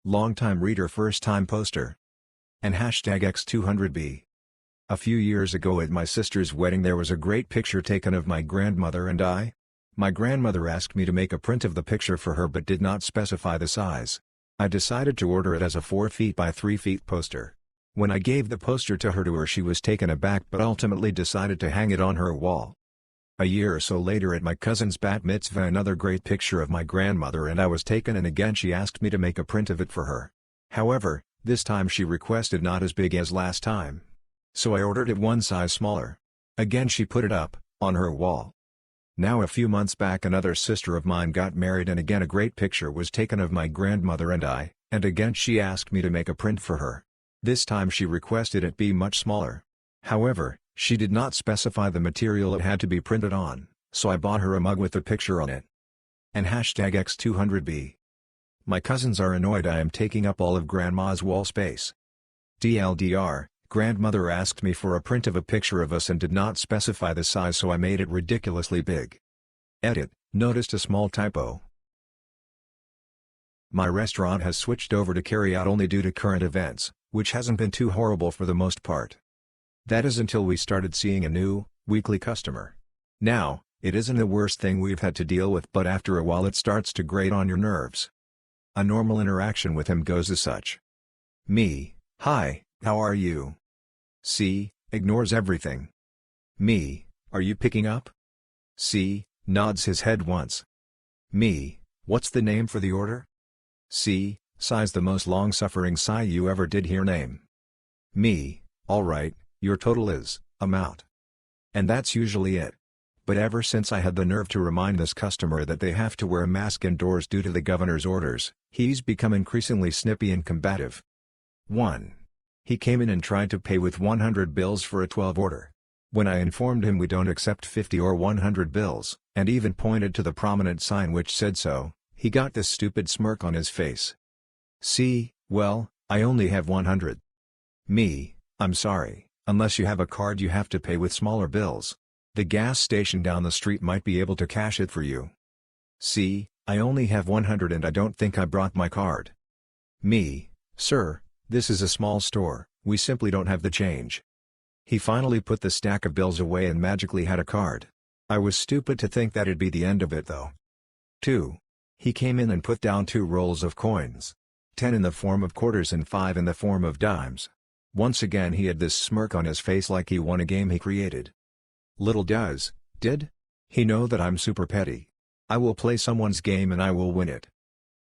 Longtime reader first time poster. And hashtag X200B. A few years ago at my sister's wedding there was a great picture taken of my grandmother and I. My grandmother asked me to make a print of the picture for her but did not specify the size. I decided to order it as a 4 feet by 3 feet poster. When I gave the poster to her she was taken aback but ultimately decided to hang it on her wall. A year or so later at my cousin's bat mitzvah another great picture of my grandmother and I was taken and again she asked me to make a print of it for her. However, this time she requested not as big as last time. So I ordered it one size smaller. Again she put it up, on her wall. Now a few months back another sister of mine got married and again a great picture was taken of my grandmother and I, and again she asked me to make a print for her. This time she requested it be much smaller. However, she did not specify the material it had to be printed on, so I bought her a mug with the picture on it. And hashtag X200B. My cousins are annoyed I am taking up all of grandma's wall space. TLDR, grandmother asked me for a print of a picture of us and did not specify the size so I made it ridiculously big. Edit, noticed a small typo. My restaurant has switched over to carry out only due to current events, which hasn't been too horrible for the most part. That is until we started seeing a new, weekly customer. Now, it isn't the worst thing we've had to deal with but after a while it starts to grate on your nerves. A normal interaction with him goes as such. Me, hi, how are you? C, ignores everything. Me, are you picking up? C, nods his head once. Me, what's the name for the order? C, sighs the most long-suffering sigh you ever did hear name. Me, alright, your total is, amount. And that's usually it. But ever since I had the nerve to remind this customer that they have to wear a mask indoors due to the governor's orders, he's become increasingly snippy and combative. 1. He came in and tried to pay with 100 bills for a 12 order. When I informed him we don't accept 50 or 100 bills, and even pointed to the prominent sign which said so, he got this stupid smirk on his face. C, well, I only have 100. Me, I'm sorry, unless you have a card you have to pay with smaller bills. The gas station down the street might be able to cash it for you. C, I only have 100 and I don't think I brought my card. Me, sir, this is a small store, we simply don't have the change. He finally put the stack of bills away and magically had a card. I was stupid to think that'd be the end of it though. 2. He came in and put down 2 rolls of coins. 10 in the form of quarters and 5 in the form of dimes. Once again he had this smirk on his face like he won a game he created. Little did he know that I'm super petty. I will play someone's game and I will win it.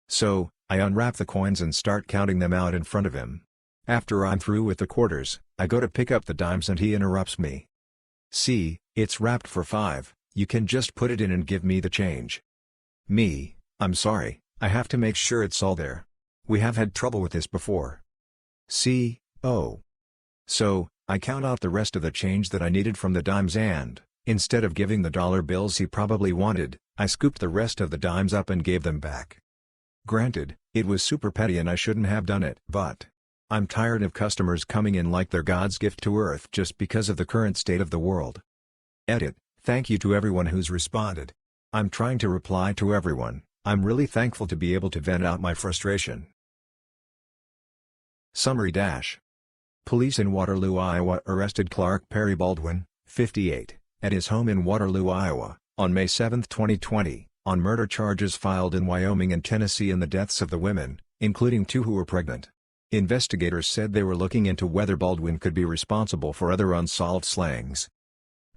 So, I unwrap the coins and start counting them out in front of him. After I'm through with the quarters, I go to pick up the dimes and he interrupts me. See, it's wrapped for 5, you can just put it in and give me the change. Me, I'm sorry, I have to make sure it's all there. We have had trouble with this before. See, oh. So, I count out the rest of the change that I needed from the dimes and, instead of giving the dollar bills he probably wanted, I scooped the rest of the dimes up and gave them back. Granted, it was super petty and I shouldn't have done it, but I'm tired of customers coming in like they're God's gift to earth just because of the current state of the world. Edit, thank you to everyone who's responded. I'm trying to reply to everyone, I'm really thankful to be able to vent out my frustration. Summary dash. Police in Waterloo, Iowa arrested Clark Perry Baldwin, 58, at his home in Waterloo, Iowa, on May 7, 2020, on murder charges filed in Wyoming and Tennessee in the deaths of the women, including 2 who were pregnant. Investigators said they were looking into whether Baldwin could be responsible for other unsolved slayings.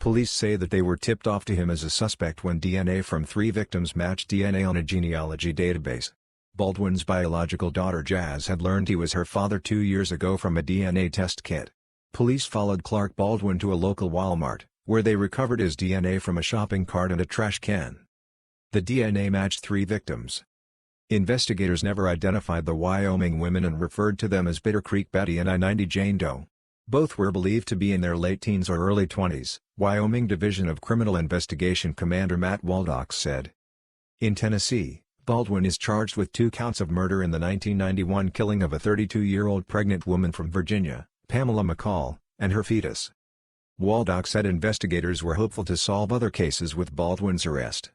Police say that they were tipped off to him as a suspect when DNA from 3 victims matched DNA on a genealogy database. Baldwin's biological daughter Jazz had learned he was her father 2 years ago from a DNA test kit. Police followed Clark Baldwin to a local Walmart, where they recovered his DNA from a shopping cart and a trash can. The DNA matched 3 victims. Investigators never identified the Wyoming women and referred to them as Bitter Creek Betty and I-90 Jane Doe. Both were believed to be in their late teens or early 20s, Wyoming Division of Criminal Investigation Commander Matt Waldock said. In Tennessee, Baldwin is charged with 2 counts of murder in the 1991 killing of a 32-year-old pregnant woman from Virginia, Pamela McCall, and her fetus. Waldock said investigators were hopeful to solve other cases with Baldwin's arrest.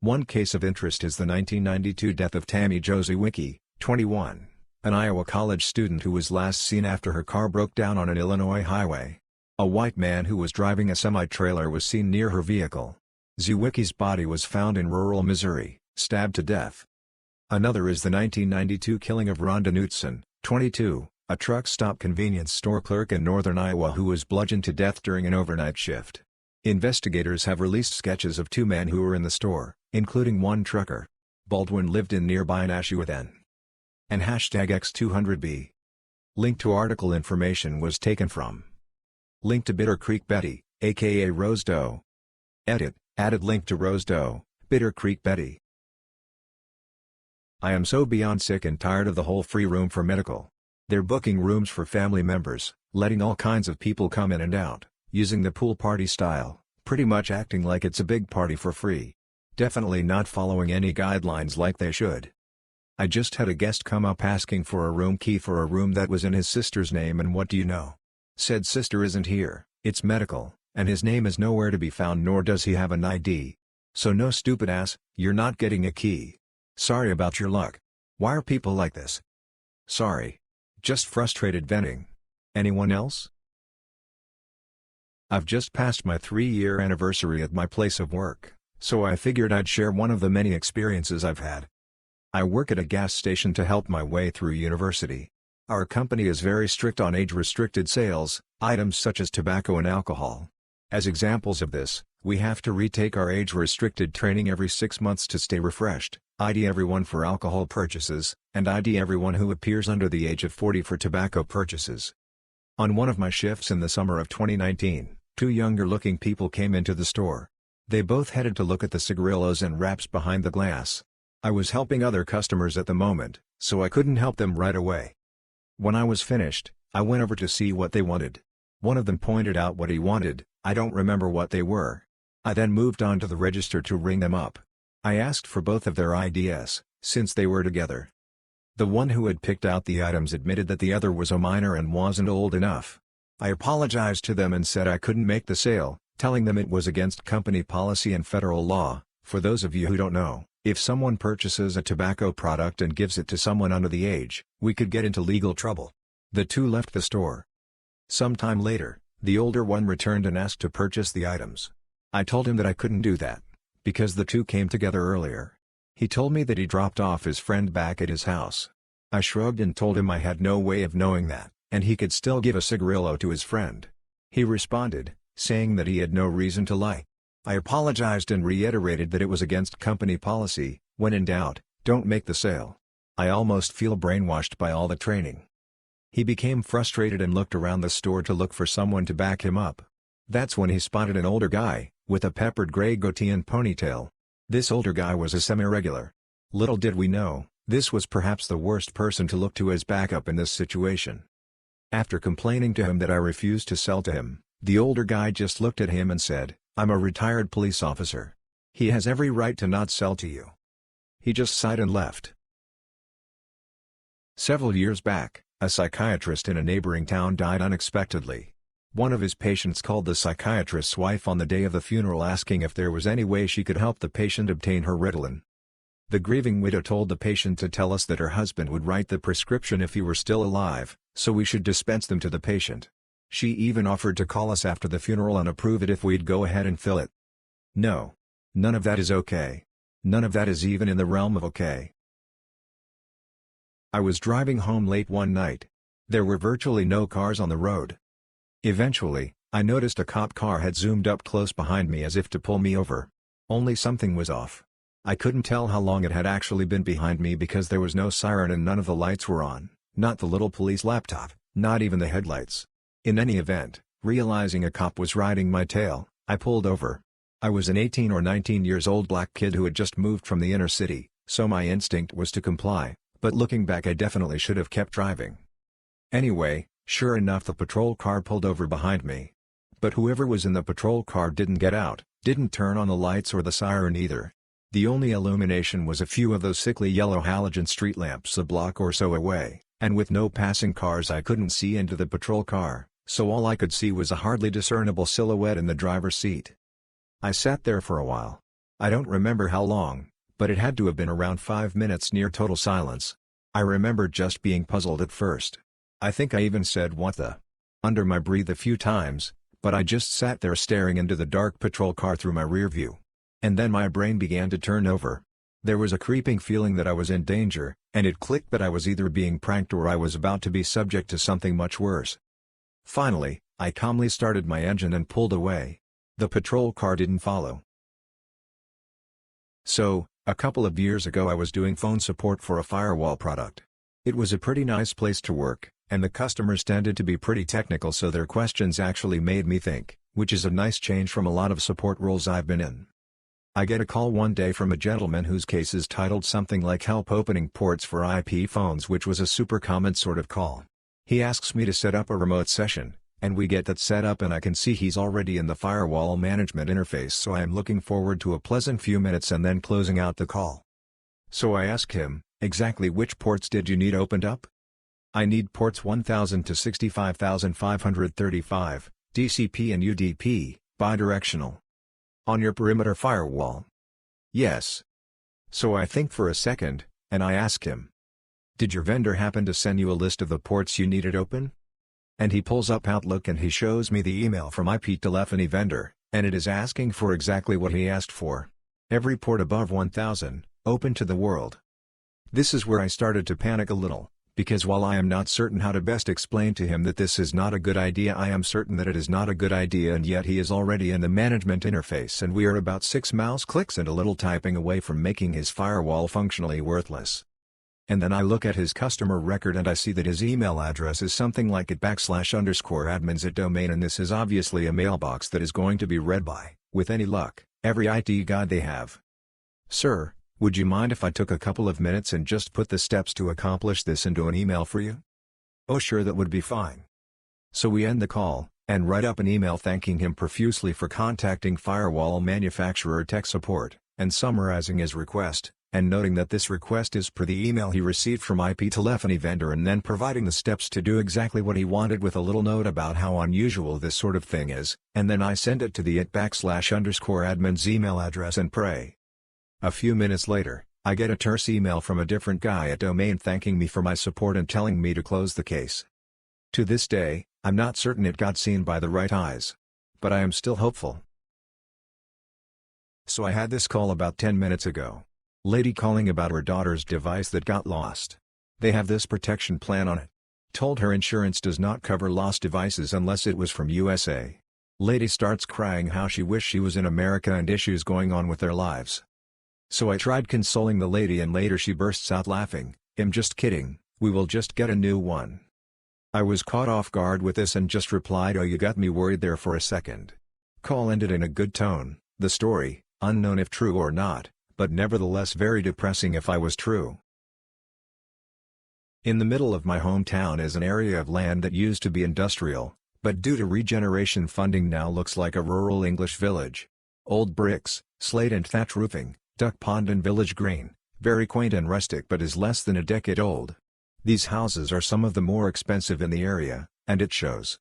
One case of interest is the 1992 death of Tammy Josie Wicki, 21, An Iowa college student who was last seen after her car broke down on an Illinois highway. A white man who was driving a semi-trailer was seen near her vehicle. Zwickie's body was found in rural Missouri, stabbed to death. Another is the 1992 killing of Rhonda Knutson, 22, a truck stop convenience store clerk in northern Iowa who was bludgeoned to death during an overnight shift. Investigators have released sketches of two men who were in the store, including one trucker. Baldwin lived in nearby Nashua and #X200B. Link to article information was taken from. Link to Bitter Creek Betty, aka Rose Doe. Edit, added link to Rose Doe, Bitter Creek Betty. I am so beyond sick and tired of the whole free room for medical. They're booking rooms for family members, letting all kinds of people come in and out, using the pool party style, pretty much acting like it's a big party for free. Definitely not following any guidelines like they should. I just had a guest come up asking for a room key for a room that was in his sister's name, and what do you know? Said sister isn't here, it's medical, and his name is nowhere to be found, nor does he have an ID. So no, stupid ass, you're not getting a key. Sorry about your luck. Why are people like this? Sorry. Just frustrated venting. Anyone else? I've just passed my 3-year anniversary at my place of work, so I figured I'd share one of the many experiences I've had. I work at a gas station to help my way through university. Our company is very strict on age-restricted sales, items such as tobacco and alcohol. As examples of this, we have to retake our age-restricted training every 6 months to stay refreshed, ID everyone for alcohol purchases, and ID everyone who appears under the age of 40 for tobacco purchases. On one of my shifts in the summer of 2019, two younger-looking people came into the store. They both headed to look at the cigarillos and wraps behind the glass. I was helping other customers at the moment, so I couldn't help them right away. When I was finished, I went over to see what they wanted. One of them pointed out what he wanted. I don't remember what they were. I then moved on to the register to ring them up. I asked for both of their IDs, since they were together. The one who had picked out the items admitted that the other was a minor and wasn't old enough. I apologized to them and said I couldn't make the sale, telling them it was against company policy and federal law. For those of you who don't know, if someone purchases a tobacco product and gives it to someone under the age, we could get into legal trouble. The two left the store. Sometime later, the older one returned and asked to purchase the items. I told him that I couldn't do that, because the two came together earlier. He told me that he dropped off his friend back at his house. I shrugged and told him I had no way of knowing that, and he could still give a cigarillo to his friend. He responded, saying that he had no reason to lie. I apologized and reiterated that it was against company policy. When in doubt, don't make the sale. I almost feel brainwashed by all the training. He became frustrated and looked around the store to look for someone to back him up. That's when he spotted an older guy, with a peppered gray goatee and ponytail. This older guy was a semi-regular. Little did we know, this was perhaps the worst person to look to as backup in this situation. After complaining to him that I refused to sell to him, the older guy just looked at him and said, "I'm a retired police officer. He has every right to not sell to you." He just sighed and left. Several years back, a psychiatrist in a neighboring town died unexpectedly. One of his patients called the psychiatrist's wife on the day of the funeral asking if there was any way she could help the patient obtain her Ritalin. The grieving widow told the patient to tell us that her husband would write the prescription if he were still alive, so we should dispense them to the patient. She even offered to call us after the funeral and approve it if we'd go ahead and fill it. No. None of that is okay. None of that is even in the realm of okay. I was driving home late one night. There were virtually no cars on the road. Eventually, I noticed a cop car had zoomed up close behind me as if to pull me over. Only something was off. I couldn't tell how long it had actually been behind me because there was no siren and none of the lights were on, not the little police laptop, not even the headlights. In any event, realizing a cop was riding my tail, I pulled over. I was an 18 or 19 years old black kid who had just moved from the inner city, so my instinct was to comply, but looking back I definitely should have kept driving. Anyway, sure enough the patrol car pulled over behind me. But whoever was in the patrol car didn't get out, didn't turn on the lights or the siren either. The only illumination was a few of those sickly yellow halogen street lamps a block or so away, and with no passing cars I couldn't see into the patrol car, so all I could see was a hardly discernible silhouette in the driver's seat. I sat there for a while. I don't remember how long, but it had to have been around 5 minutes near total silence. I remember just being puzzled at first. I think I even said what the under my breath a few times, but I just sat there staring into the dark patrol car through my rear view. And then my brain began to turn over. There was a creeping feeling that I was in danger, and it clicked that I was either being pranked or I was about to be subject to something much worse. Finally, I calmly started my engine and pulled away. The patrol car didn't follow. So, a couple of years ago I was doing phone support for a firewall product. It was a pretty nice place to work, and the customers tended to be pretty technical, so their questions actually made me think, which is a nice change from a lot of support roles I've been in. I get a call one day from a gentleman whose case is titled something like "Help Opening Ports for IP Phones," which was a super common sort of call. He asks me to set up a remote session, and we get that set up and I can see he's already in the firewall management interface, so I am looking forward to a pleasant few minutes and then closing out the call. So I ask him, exactly which ports did you need opened up? I need ports 1000 to 65535, DCP and UDP, bidirectional. On your perimeter firewall? Yes. So I think for a second, and I ask him, did your vendor happen to send you a list of the ports you needed open? And he pulls up Outlook and he shows me the email from IP telephony vendor, and it is asking for exactly what he asked for. Every port above 1000, open to the world. This is where I started to panic a little, because while I am not certain how to best explain to him that this is not a good idea, I am certain that it is not a good idea, and yet he is already in the management interface and we are about 6 mouse clicks and a little typing away from making his firewall functionally worthless. And then I look at his customer record and I see that his email address is something like @_admins@domain, and this is obviously a mailbox that is going to be read by, with any luck, every IT guy they have. Sir, would you mind if I took a couple of minutes and just put the steps to accomplish this into an email for you? Oh sure, that would be fine. So we end the call, and write up an email thanking him profusely for contacting firewall manufacturer tech support, and summarizing his request, and noting that this request is per the email he received from IP telephony vendor, and then providing the steps to do exactly what he wanted with a little note about how unusual this sort of thing is, and then I send it to the @_admins email address and pray. A few minutes later, I get a terse email from a different guy at Domain thanking me for my support and telling me to close the case. To this day, I'm not certain it got seen by the right eyes. But I am still hopeful. So I had this call about 10 minutes ago. Lady calling about her daughter's device that got lost. They have this protection plan on it. Told her insurance does not cover lost devices unless it was from USA. Lady starts crying how she wished she was in America and issues going on with their lives. So I tried consoling the lady and later she bursts out laughing, "I'm just kidding, we will just get a new one." I was caught off guard with this and just replied, "Oh, you got me worried there for a second." Call ended in a good tone, the story, unknown if true or not, but nevertheless very depressing if I was true. In the middle of my hometown is an area of land that used to be industrial, but due to regeneration funding now looks like a rural English village. Old bricks, slate and thatch roofing, duck pond and village green, very quaint and rustic, but is less than a decade old. These houses are some of the more expensive in the area, and it shows.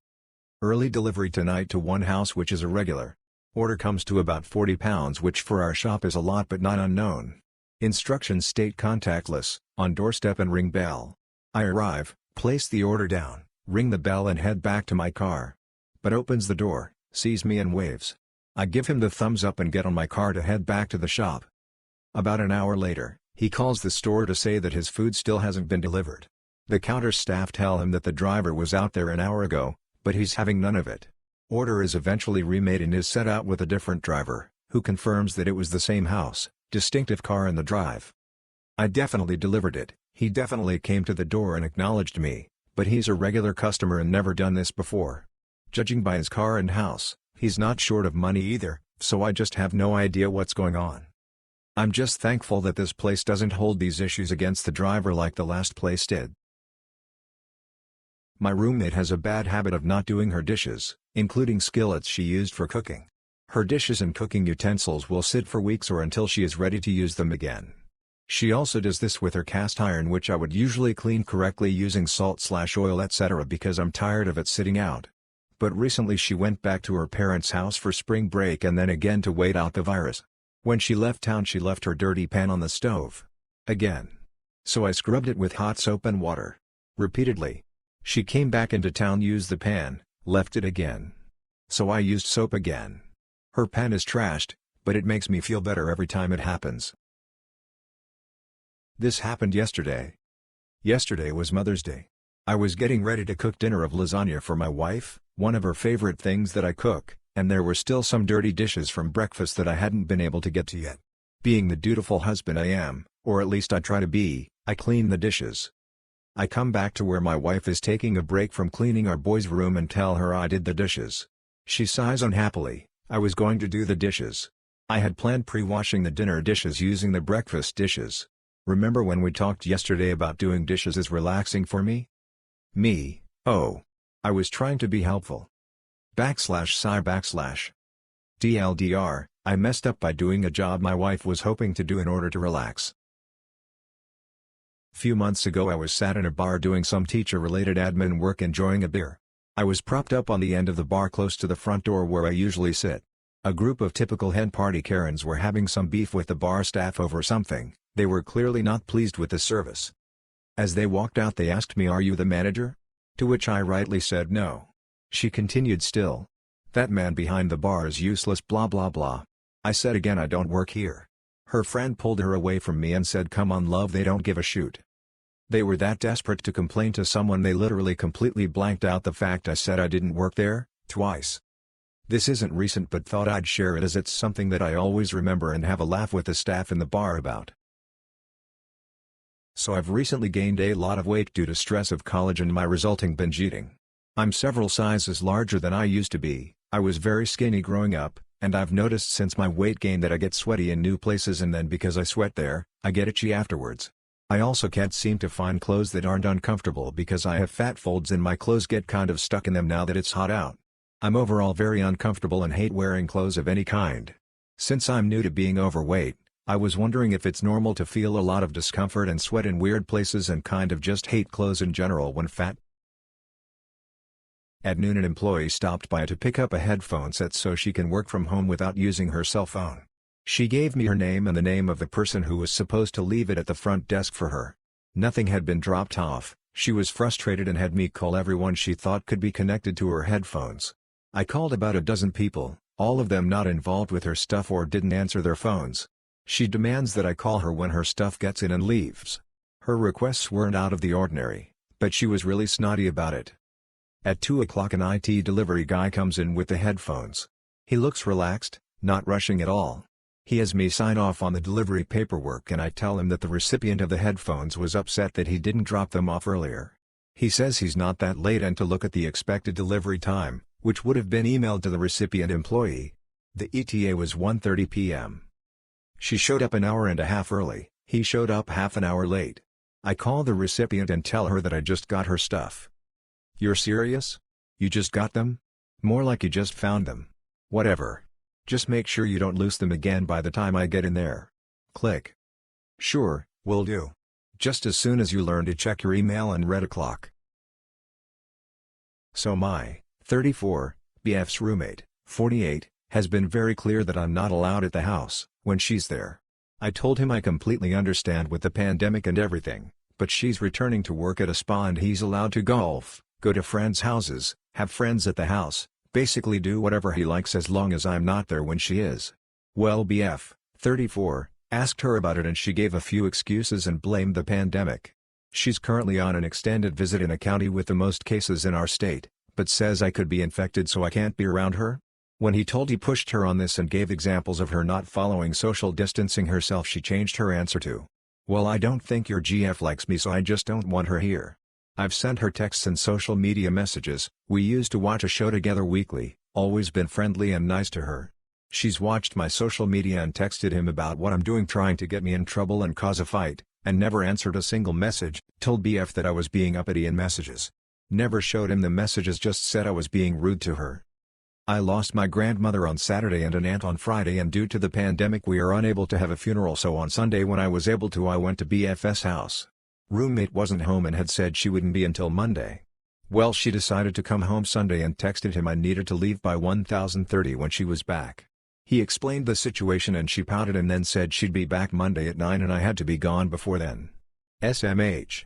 Early delivery tonight to one house which is a regular. Order comes to about £40, which for our shop is a lot but not unknown. Instructions state contactless, on doorstep and ring bell. I arrive, place the order down, ring the bell and head back to my car. But opens the door, sees me and waves. I give him the thumbs up and get on my car to head back to the shop. About an hour later, he calls the store to say that his food still hasn't been delivered. The counter staff tell him that the driver was out there an hour ago, but he's having none of it. Order is eventually remade and is set out with a different driver, who confirms that it was the same house, distinctive car in the drive. I definitely delivered it, he definitely came to the door and acknowledged me, but he's a regular customer and never done this before. Judging by his car and house, he's not short of money either, so I just have no idea what's going on. I'm just thankful that this place doesn't hold these issues against the driver like the last place did. My roommate has a bad habit of not doing her dishes, including skillets she used for cooking. Her dishes and cooking utensils will sit for weeks or until she is ready to use them again. She also does this with her cast iron, which I would usually clean correctly using salt/oil etc. because I'm tired of it sitting out. But recently she went back to her parents' house for spring break and then again to wait out the virus. When she left town she left her dirty pan on the stove. Again. So I scrubbed it with hot soap and water. Repeatedly. She came back into town, used the pan, left it again. So I used soap again. Her pan is trashed, but it makes me feel better every time it happens. This happened yesterday. Yesterday was Mother's Day. I was getting ready to cook dinner of lasagna for my wife, one of her favorite things that I cook, and there were still some dirty dishes from breakfast that I hadn't been able to get to yet. Being the dutiful husband I am, or at least I try to be, I clean the dishes. I come back to where my wife is taking a break from cleaning our boys' room and tell her I did the dishes. She sighs unhappily. I was going to do the dishes. I had planned pre-washing the dinner dishes using the breakfast dishes. Remember when we talked yesterday about doing dishes is relaxing for me? Oh. I was trying to be helpful. /sigh/. TLDR, I messed up by doing a job my wife was hoping to do in order to relax. Few months ago I was sat in a bar doing some teacher-related admin work enjoying a beer. I was propped up on the end of the bar close to the front door where I usually sit. A group of typical hen party Karens were having some beef with the bar staff over something. They were clearly not pleased with the service. As they walked out they asked me, "Are you the manager?" To which I rightly said no. She continued still. "That man behind the bar is useless blah blah blah." I said again, "I don't work here." Her friend pulled her away from me and said, "Come on love, they don't give a shoot." They were that desperate to complain to someone they literally completely blanked out the fact I said I didn't work there, twice. This isn't recent but thought I'd share it as it's something that I always remember and have a laugh with the staff in the bar about. So I've recently gained a lot of weight due to stress of college and my resulting binge eating. I'm several sizes larger than I used to be. I was very skinny growing up, and I've noticed since my weight gain that I get sweaty in new places, and then because I sweat there, I get itchy afterwards. I also can't seem to find clothes that aren't uncomfortable because I have fat folds and my clothes get kind of stuck in them now that it's hot out. I'm overall very uncomfortable and hate wearing clothes of any kind. Since I'm new to being overweight, I was wondering if it's normal to feel a lot of discomfort and sweat in weird places and kind of just hate clothes in general when fat. At noon an employee stopped by to pick up a headphone set so she can work from home without using her cell phone. She gave me her name and the name of the person who was supposed to leave it at the front desk for her. Nothing had been dropped off. She was frustrated and had me call everyone she thought could be connected to her headphones. I called about a dozen people, all of them not involved with her stuff or didn't answer their phones. She demands that I call her when her stuff gets in and leaves. Her requests weren't out of the ordinary, but she was really snotty about it. At 2 o'clock an IT delivery guy comes in with the headphones. He looks relaxed, not rushing at all. He has me sign off on the delivery paperwork and I tell him that the recipient of the headphones was upset that he didn't drop them off earlier. He says he's not that late and to look at the expected delivery time, which would have been emailed to the recipient employee. The ETA was 1:30 p.m. She showed up an hour and a half early, he showed up half an hour late. I call the recipient and tell her that I just got her stuff. "You're serious? You just got them? More like you just found them. Whatever. Just make sure you don't lose them again by the time I get in there." Click. "Sure, will do. Just as soon as you learn to check your email and read a clock." So my 34, BF's roommate, 48, has been very clear that I'm not allowed at the house when she's there. I told him I completely understand with the pandemic and everything, but she's returning to work at a spa and he's allowed to golf, go to friends' houses, have friends at the house, basically do whatever he likes as long as I'm not there when she is. Well, BF, 34, asked her about it and she gave a few excuses and blamed the pandemic. She's currently on an extended visit in a county with the most cases in our state, but says I could be infected so I can't be around her? When he pushed her on this and gave examples of her not following social distancing herself, she changed her answer to, "Well, I don't think your GF likes me so I just don't want her here." I've sent her texts and social media messages. We used to watch a show together weekly, always been friendly and nice to her. She's watched my social media and texted him about what I'm doing trying to get me in trouble and cause a fight, and never answered a single message, told BF that I was being uppity in messages. Never showed him the messages, just said I was being rude to her. I lost my grandmother on Saturday and an aunt on Friday, and due to the pandemic we are unable to have a funeral, so on Sunday when I was able to I went to BF's house. Roommate wasn't home and had said she wouldn't be until Monday. Well, she decided to come home Sunday and texted him I needed to leave by 1030 when she was back. He explained the situation and she pouted and then said she'd be back Monday at 9 and I had to be gone before then. SMH.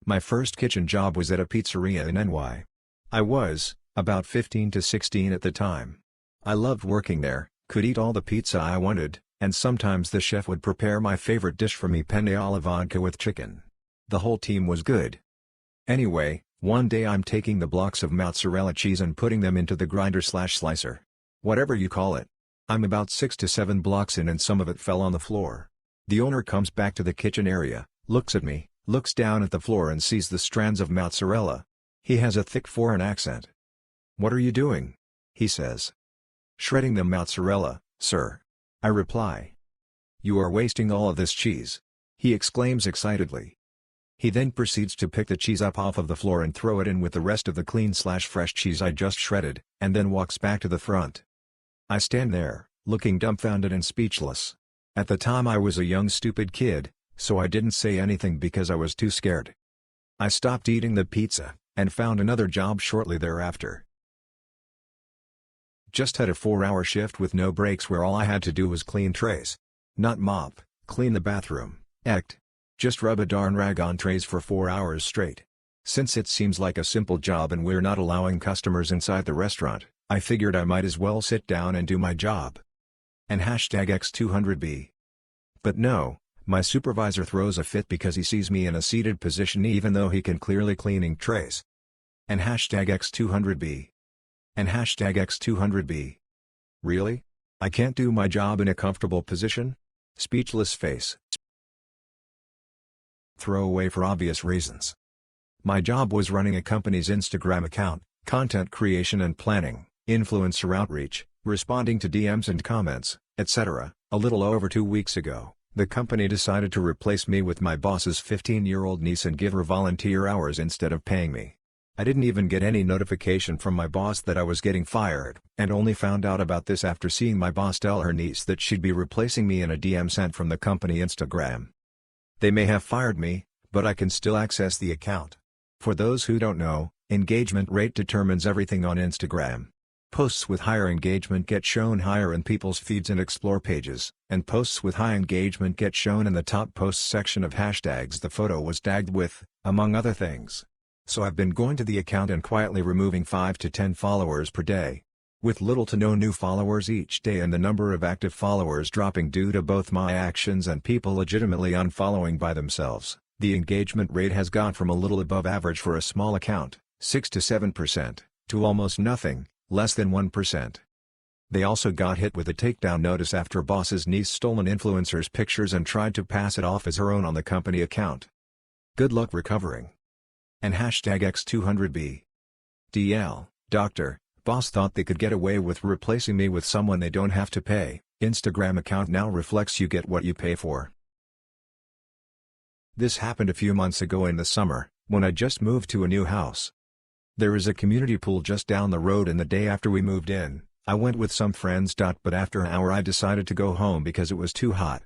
My first kitchen job was at a pizzeria in NY. I was about 15 to 16 at the time. I loved working there, could eat all the pizza I wanted, and sometimes the chef would prepare my favorite dish for me, penne alla vodka with chicken. The whole team was good. Anyway, one day I'm taking the blocks of mozzarella cheese and putting them into the grinder/slicer. Whatever you call it. I'm about 6 to 7 blocks in and some of it fell on the floor. The owner comes back to the kitchen area, looks at me, looks down at the floor and sees the strands of mozzarella. He has a thick foreign accent. "What are you doing?" he says. "Shredding the mozzarella, sir," I reply. "You are wasting all of this cheese," he exclaims excitedly. He then proceeds to pick the cheese up off of the floor and throw it in with the rest of the clean/fresh cheese I just shredded, and then walks back to the front. I stand there, looking dumbfounded and speechless. At the time I was a young stupid kid, so I didn't say anything because I was too scared. I stopped eating the pizza, and found another job shortly thereafter. Just had a 4-hour shift with no breaks where all I had to do was clean trays. Not mop, clean the bathroom, ect. Just rub a darn rag on trays for 4 hours straight. Since it seems like a simple job and we're not allowing customers inside the restaurant, I figured I might as well sit down and do my job. And #X200B. But no, my supervisor throws a fit because he sees me in a seated position even though he can clearly cleaning trays. And #X200B. And #X200B. Really? I can't do my job in a comfortable position? Speechless face. Throwaway for obvious reasons. My job was running a company's Instagram account, content creation and planning, influencer outreach, responding to DMs and comments, etc. A little over 2 weeks ago, the company decided to replace me with my boss's 15-year-old niece and give her volunteer hours instead of paying me. I didn't even get any notification from my boss that I was getting fired, and only found out about this after seeing my boss tell her niece that she'd be replacing me in a DM sent from the company Instagram. They may have fired me, but I can still access the account. For those who don't know, engagement rate determines everything on Instagram. Posts with higher engagement get shown higher in people's feeds and explore pages, and posts with high engagement get shown in the top posts section of hashtags the photo was tagged with, among other things. So I've been going to the account and quietly removing 5 to 10 followers per day. With little to no new followers each day and the number of active followers dropping due to both my actions and people legitimately unfollowing by themselves, the engagement rate has gone from a little above average for a small account, 6 to 7%, to almost nothing, less than 1%. They also got hit with a takedown notice after boss's niece stole an influencer's pictures and tried to pass it off as her own on the company account. Good luck recovering. And #X200B. DL, Doctor, boss thought they could get away with replacing me with someone they don't have to pay. Instagram account now reflects you get what you pay for. This happened a few months ago in the summer, when I just moved to a new house. There is a community pool just down the road and the day after we moved in, I went with some friends. But after an hour I decided to go home because it was too hot.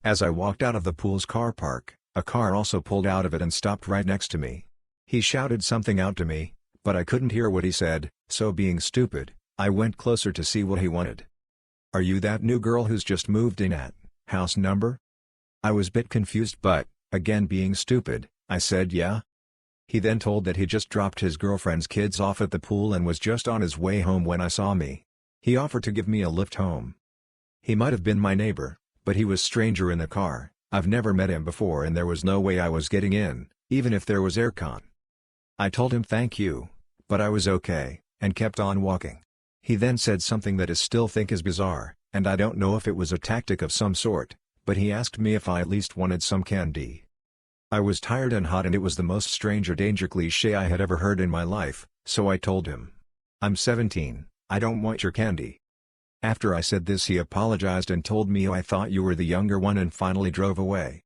As I walked out of the pool's car park, a car also pulled out of it and stopped right next to me. He shouted something out to me, but I couldn't hear what he said, so being stupid, I went closer to see what he wanted. "Are you that new girl who's just moved in at house number?" I was bit confused but, again being stupid, I said yeah. He then told that he just dropped his girlfriend's kids off at the pool and was just on his way home when I saw me. He offered to give me a lift home. He might have been my neighbor, but he was stranger in the car. I've never met him before and there was no way I was getting in, even if there was aircon. I told him thank you, but I was okay, and kept on walking. He then said something that I still think is bizarre, and I don't know if it was a tactic of some sort, but he asked me if I at least wanted some candy. I was tired and hot and it was the most stranger danger cliché I had ever heard in my life, so I told him, "I'm 17, I don't want your candy." After I said this he apologized and told me I thought you were the younger one and finally drove away.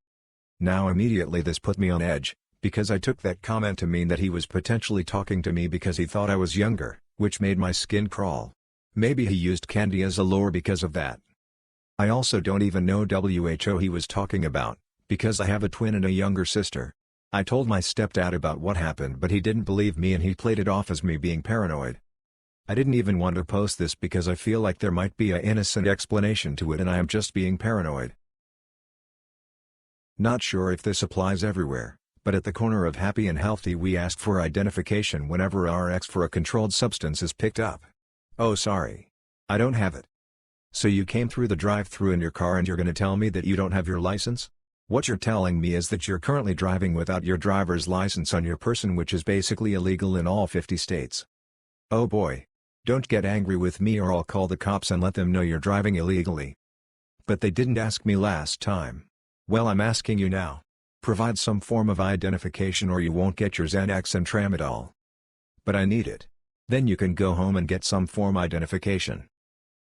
Now immediately this put me on edge, because I took that comment to mean that he was potentially talking to me because he thought I was younger, which made my skin crawl. Maybe he used candy as a lure because of that. I also don't even know who he was talking about, because I have a twin and a younger sister. I told my stepdad about what happened but he didn't believe me and he played it off as me being paranoid. I didn't even want to post this because I feel like there might be an innocent explanation to it and I am just being paranoid. Not sure if this applies everywhere, but at the corner of Happy and Healthy we ask for identification whenever RX for a controlled substance is picked up. Oh sorry. I don't have it. So you came through the drive-thru in your car and you're gonna tell me that you don't have your license? What you're telling me is that you're currently driving without your driver's license on your person, which is basically illegal in all 50 states. Oh boy. Don't get angry with me or I'll call the cops and let them know you're driving illegally. But they didn't ask me last time. Well, I'm asking you now. Provide some form of identification or you won't get your Xanax and Tramadol. But I need it. Then you can go home and get some form identification.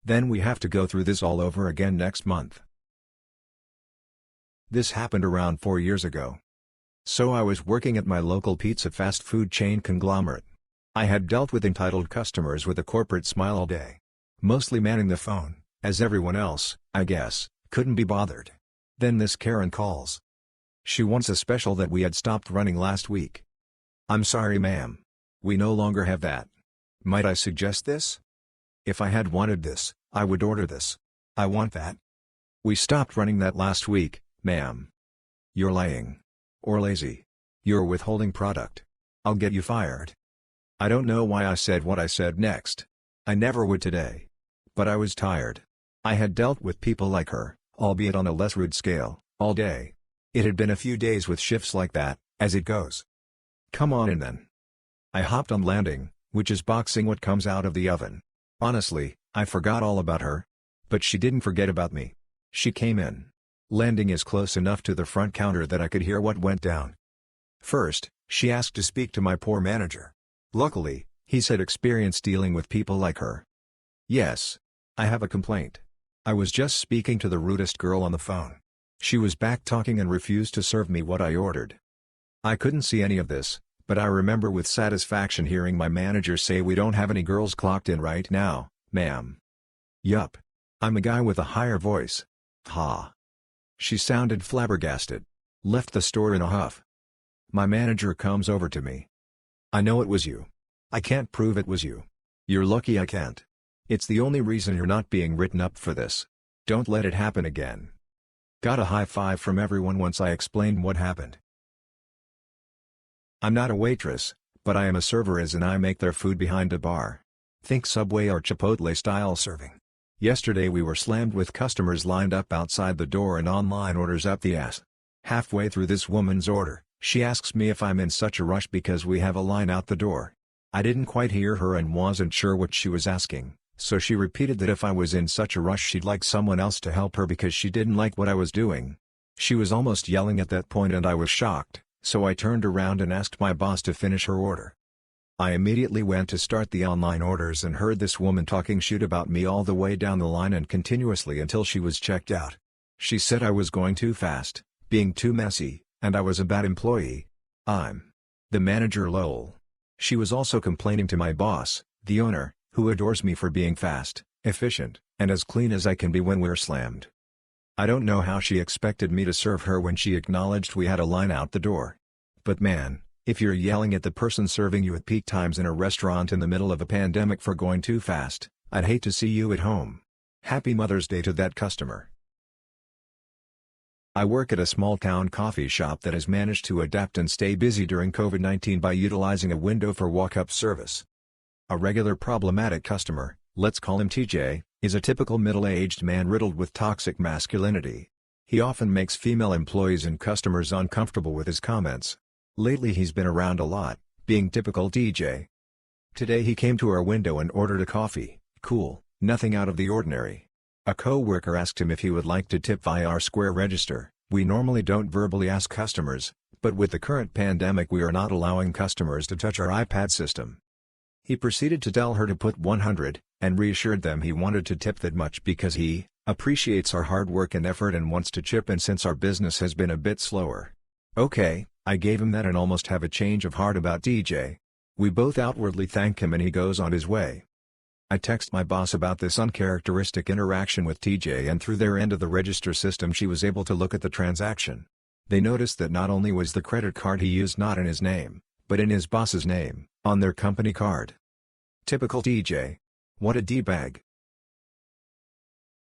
Then we have to go through this all over again next month. This happened around 4 years ago. So I was working at my local pizza fast food chain conglomerate. I had dealt with entitled customers with a corporate smile all day. Mostly manning the phone, as everyone else, I guess, couldn't be bothered. Then this Karen calls. She wants a special that we had stopped running last week. I'm sorry ma'am. We no longer have that. Might I suggest this? If I had wanted this, I would order this. I want that. We stopped running that last week, ma'am. You're lying. Or lazy. You're withholding product. I'll get you fired. I don't know why I said what I said next. I never would today. But I was tired. I had dealt with people like her, albeit on a less rude scale, all day. It had been a few days with shifts like that, as it goes. Come on in then. I hopped on landing, which is boxing what comes out of the oven. Honestly, I forgot all about her. But she didn't forget about me. She came in. Landing is close enough to the front counter that I could hear what went down. First, she asked to speak to my poor manager. Luckily, he said experience dealing with people like her. Yes. I have a complaint. I was just speaking to the rudest girl on the phone. She was back talking and refused to serve me what I ordered. I couldn't see any of this, but I remember with satisfaction hearing my manager say we don't have any girls clocked in right now, ma'am. Yup. I'm a guy with a higher voice. Ha. She sounded flabbergasted. Left the store in a huff. My manager comes over to me. I know it was you. I can't prove it was you. You're lucky I can't. It's the only reason you're not being written up for this. Don't let it happen again. Got a high five from everyone once I explained what happened. I'm not a waitress, but I am a server as in I make their food behind a bar. Think Subway or Chipotle style serving. Yesterday we were slammed with customers lined up outside the door and online orders up the ass. Halfway through this woman's order, she asks me if I'm in such a rush because we have a line out the door. I didn't quite hear her and wasn't sure what she was asking, so she repeated that if I was in such a rush she'd like someone else to help her because she didn't like what I was doing. She was almost yelling at that point and I was shocked, so I turned around and asked my boss to finish her order. I immediately went to start the online orders and heard this woman talking shit about me all the way down the line and continuously until she was checked out. She said I was going too fast, being too messy, and I was a bad employee. I'm the manager lol. She was also complaining to my boss, the owner, who adores me for being fast, efficient, and as clean as I can be when we're slammed. I don't know how she expected me to serve her when she acknowledged we had a line out the door. But man, if you're yelling at the person serving you at peak times in a restaurant in the middle of a pandemic for going too fast, I'd hate to see you at home. Happy Mother's Day to that customer. I work at a small-town coffee shop that has managed to adapt and stay busy during COVID-19 by utilizing a window for walk-up service. A regular problematic customer, let's call him TJ, is a typical middle-aged man riddled with toxic masculinity. He often makes female employees and customers uncomfortable with his comments. Lately he's been around a lot, being typical TJ. Today he came to our window and ordered a coffee. Cool, nothing out of the ordinary. A co-worker asked him if he would like to tip via our Square register. We normally don't verbally ask customers, but with the current pandemic we are not allowing customers to touch our iPad system. He proceeded to tell her to put 100, and reassured them he wanted to tip that much because he appreciates our hard work and effort and wants to chip in since our business has been a bit slower. Okay, I gave him that and almost have a change of heart about TJ. We both outwardly thank him and he goes on his way. I text my boss about this uncharacteristic interaction with TJ and through their end of the register system she was able to look at the transaction. They noticed that not only was the credit card he used not in his name, but in his boss's name, on their company card. Typical TJ. What a D-bag.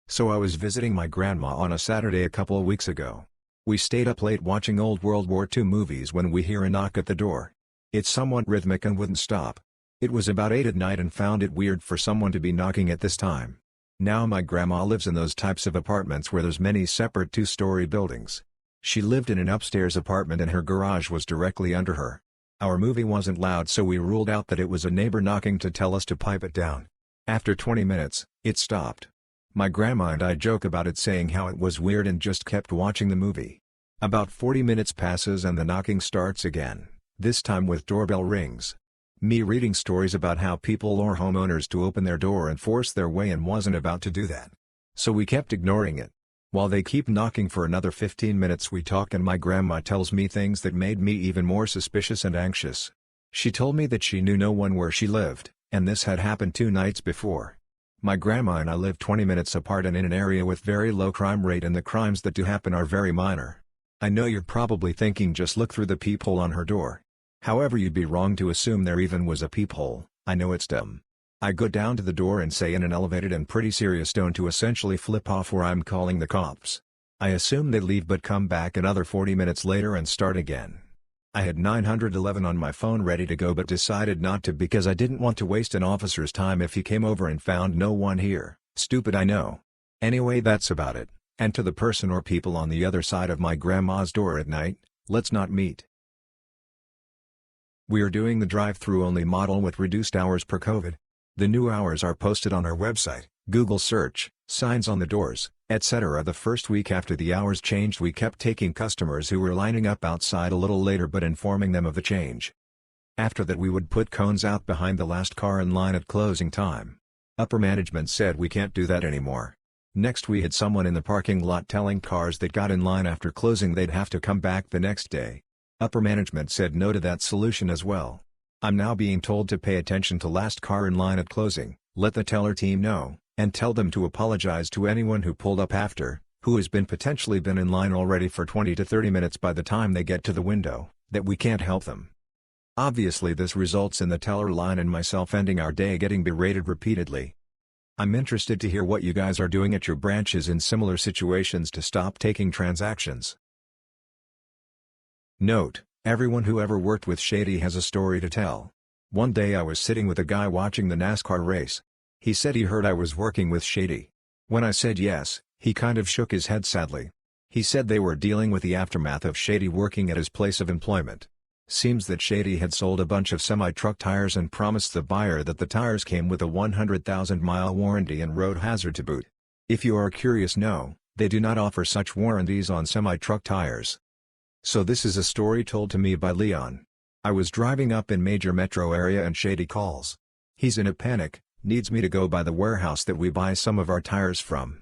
So I was visiting my grandma on a Saturday a couple weeks ago. We stayed up late watching old World War II movies when we hear a knock at the door. It's somewhat rhythmic and wouldn't stop. It was about 8 at night and found it weird for someone to be knocking at this time. Now my grandma lives in those types of apartments where there's many separate 2-story buildings. She lived in an upstairs apartment and her garage was directly under her. Our movie wasn't loud, so we ruled out that it was a neighbor knocking to tell us to pipe it down. After 20 minutes, it stopped. My grandma and I joke about it, saying how it was weird, and just kept watching the movie. About 40 minutes passes and the knocking starts again, this time with doorbell rings. Me reading stories about how people lure homeowners to open their door and force their way in wasn't about to do that. So we kept ignoring it. While they keep knocking for another 15 minutes, we talk and my grandma tells me things that made me even more suspicious and anxious. She told me that she knew no one where she lived, and this had happened 2 nights before. My grandma and I live 20 minutes apart and in an area with very low crime rate, and the crimes that do happen are very minor. I know you're probably thinking just look through the peephole on her door. However, you'd be wrong to assume there even was a peephole. I know it's dumb. I go down to the door and say in an elevated and pretty serious tone to essentially flip off where I'm calling the cops. I assume they leave but come back another 40 minutes later and start again. I had 911 on my phone ready to go but decided not to because I didn't want to waste an officer's time if he came over and found no one here. Stupid, I know. Anyway, that's about it. And to the person or people on the other side of my grandma's door at night, let's not meet. We are doing the drive-through only model with reduced hours per COVID. The new hours are posted on our website, Google search, signs on the doors, etc. The first week after the hours changed, we kept taking customers who were lining up outside a little later but informing them of the change. After that, we would put cones out behind the last car in line at closing time. Upper management said we can't do that anymore. Next, we had someone in the parking lot telling cars that got in line after closing they'd have to come back the next day. Upper management said no to that solution as well. I'm now being told to pay attention to last car in line at closing, let the teller team know, and tell them to apologize to anyone who pulled up after, who has potentially been in line already for 20 to 30 minutes by the time they get to the window, that we can't help them. Obviously this results in the teller line and myself ending our day getting berated repeatedly. I'm interested to hear what you guys are doing at your branches in similar situations to stop taking transactions. Note: everyone who ever worked with Shady has a story to tell. One day I was sitting with a guy watching the NASCAR race. He said he heard I was working with Shady. When I said yes, he kind of shook his head sadly. He said they were dealing with the aftermath of Shady working at his place of employment. Seems that Shady had sold a bunch of semi-truck tires and promised the buyer that the tires came with a 100,000-mile warranty and road hazard to boot. If you are curious, no, they do not offer such warranties on semi-truck tires. So this is a story told to me by Leon. I was driving up in major metro area and Shady calls. He's in a panic, needs me to go by the warehouse that we buy some of our tires from.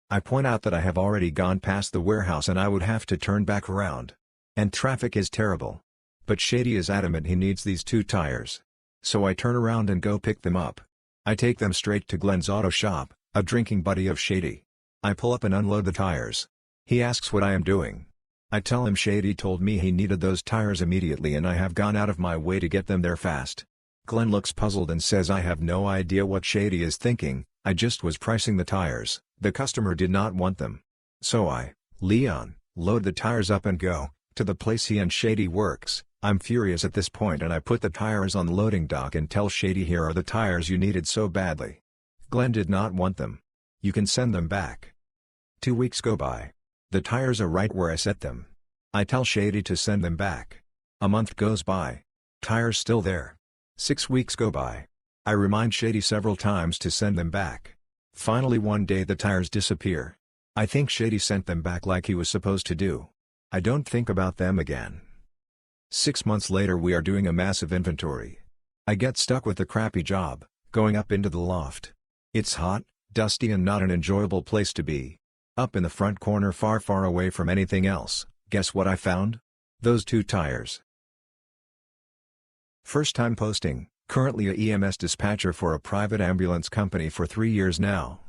I point out that I have already gone past the warehouse and I would have to turn back around. And traffic is terrible. But Shady is adamant he needs these 2 tires. So I turn around and go pick them up. I take them straight to Glenn's auto shop, a drinking buddy of Shady. I pull up and unload the tires. He asks what I am doing. I tell him Shady told me he needed those tires immediately and I have gone out of my way to get them there fast. Glenn looks puzzled and says I have no idea what Shady is thinking, I just was pricing the tires, the customer did not want them. So I, Leon, load the tires up and go to the place he and Shady works. I'm furious at this point and I put the tires on the loading dock and tell Shady here are the tires you needed so badly. Glenn did not want them. You can send them back. 2 weeks go by. The tires are right where I set them. I tell Shady to send them back. A month goes by. Tires still there. 6 weeks go by. I remind Shady several times to send them back. Finally one day the tires disappear. I think Shady sent them back like he was supposed to do. I don't think about them again. 6 months later we are doing a massive inventory. I get stuck with the crappy job, going up into the loft. It's hot, dusty and not an enjoyable place to be. Up in the front corner far away from anything else, guess what I found? Those 2 tires. First time posting, currently a EMS dispatcher for a private ambulance company for 3 years now.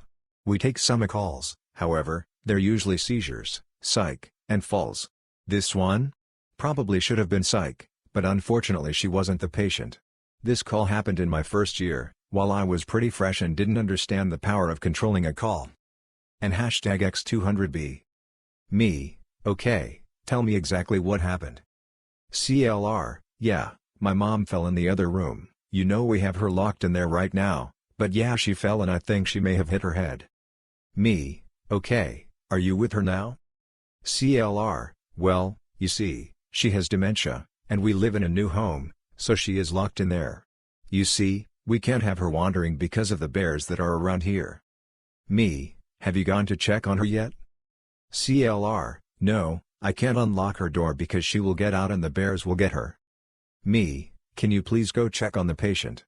We take some calls, however, they're usually seizures, psych, and falls. This one? Probably should have been psych, but unfortunately she wasn't the patient. This call happened in my first year, while I was pretty fresh and didn't understand the power of controlling a call. And #X200B. Me, okay, Tell me exactly what happened. CLR, yeah, my mom fell in the other room. You know we have her locked in there right now, but yeah, she fell and I think she may have hit her head. Me, okay, are you with her now? CLR, well, you see, she has dementia, and we live in a new home, so she is locked in there. You see, we can't have her wandering because of the bears that are around here. Me, have you gone to check on her yet? CLR, no, I can't unlock her door because she will get out and the bears will get her. Me, can you please go check on the patient?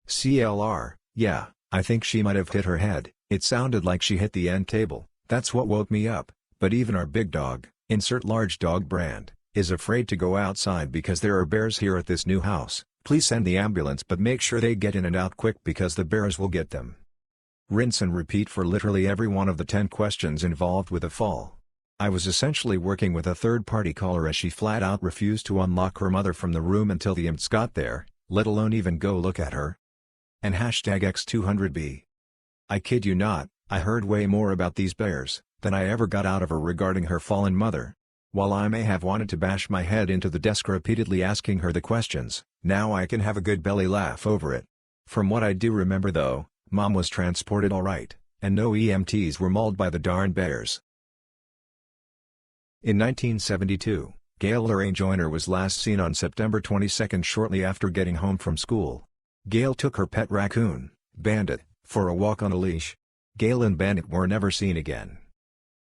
CLR, yeah, I think she might have hit her head, it sounded like she hit the end table, that's what woke me up, but even our big dog, insert large dog brand, is afraid to go outside because there are bears here at this new house. Please send the ambulance but make sure they get in and out quick because the bears will get them. Rinse and repeat for literally every one of the 10 questions involved with a fall. I was essentially working with a third-party caller as she flat out refused to unlock her mother from the room until the imps got there, let alone even go look at her. And hashtag X200B. I kid you not, I heard way more about these bears than I ever got out of her regarding her fallen mother. While I may have wanted to bash my head into the desk repeatedly asking her the questions, now I can have a good belly laugh over it. From what I do remember though, Mom was transported alright, and no EMTs were mauled by the darn bears. In 1972, Gail Lorraine Joyner was last seen on September 22 shortly after getting home from school. Gail took her pet raccoon, Bandit, for a walk on a leash. Gail and Bandit were never seen again.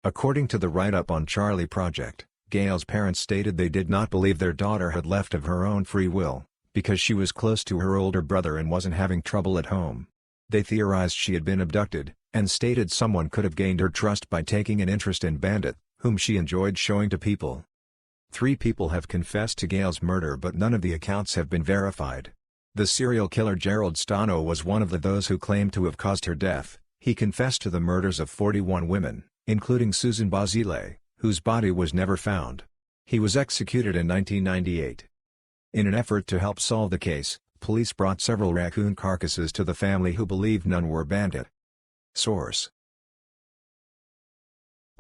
According to the write-up on Charlie Project, Gail's parents stated they did not believe their daughter had left of her own free will, because she was close to her older brother and wasn't having trouble at home. They theorized she had been abducted, and stated someone could have gained her trust by taking an interest in Bandit, whom she enjoyed showing to people. 3 people have confessed to Gail's murder but none of the accounts have been verified. The serial killer Gerald Stano was one of those who claimed to have caused her death. He confessed to the murders of 41 women, including Susan Basile, whose body was never found. He was executed in 1998. In an effort to help solve the case, police brought several raccoon carcasses to the family who believed none were Bandit. Source: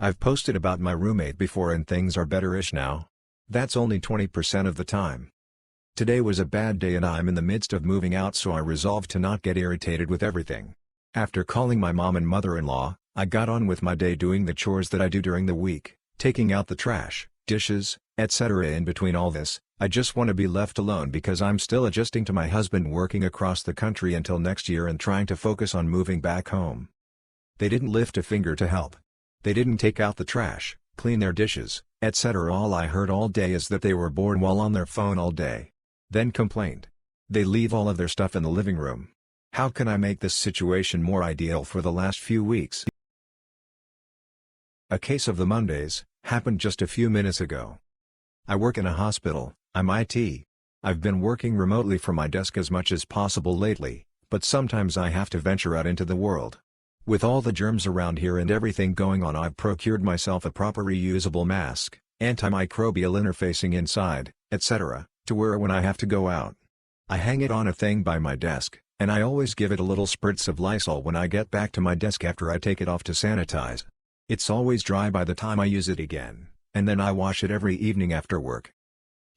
I've posted about my roommate before and things are better-ish now. That's only 20% of the time. Today was a bad day and I'm in the midst of moving out, so I resolved to not get irritated with everything. After calling my mom and mother-in-law, I got on with my day doing the chores that I do during the week, taking out the trash, dishes, etc. In between all this, I just want to be left alone because I'm still adjusting to my husband working across the country until next year and trying to focus on moving back home. They didn't lift a finger to help. They didn't take out the trash, clean their dishes, etc. All I heard all day is that they were bored while on their phone all day. Then complained. They leave all of their stuff in the living room. How can I make this situation more ideal for the last few weeks? A case of the Mondays happened just a few minutes ago. I work in a hospital, I'm IT. I've been working remotely from my desk as much as possible lately, but sometimes I have to venture out into the world. With all the germs around here and everything going on, I've procured myself a proper reusable mask, antimicrobial interfacing inside, etc., to wear when I have to go out. I hang it on a thing by my desk, and I always give it a little spritz of Lysol when I get back to my desk after I take it off to sanitize. It's always dry by the time I use it again, and then I wash it every evening after work.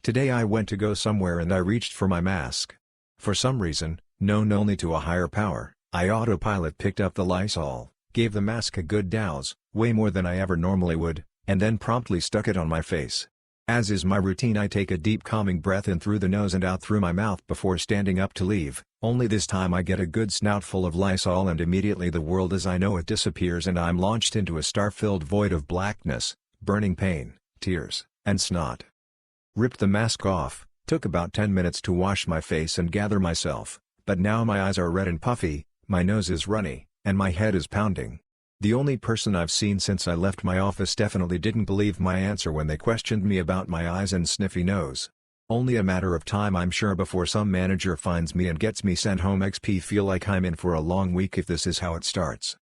Today I went to go somewhere and I reached for my mask. For some reason, known only to a higher power, I autopilot picked up the Lysol, gave the mask a good douse, way more than I ever normally would, and then promptly stuck it on my face. As is my routine, I take a deep calming breath in through the nose and out through my mouth before standing up to leave, only this time I get a good snoutful of Lysol and immediately the world as I know it disappears and I'm launched into a star-filled void of blackness, burning pain, tears, and snot. Ripped the mask off, took about 10 minutes to wash my face and gather myself, but now my eyes are red and puffy, my nose is runny, and my head is pounding. The only person I've seen since I left my office definitely didn't believe my answer when they questioned me about my eyes and sniffy nose. Only a matter of time, I'm sure, before some manager finds me and gets me sent home. XP feel like I'm in for a long week if this is how it starts.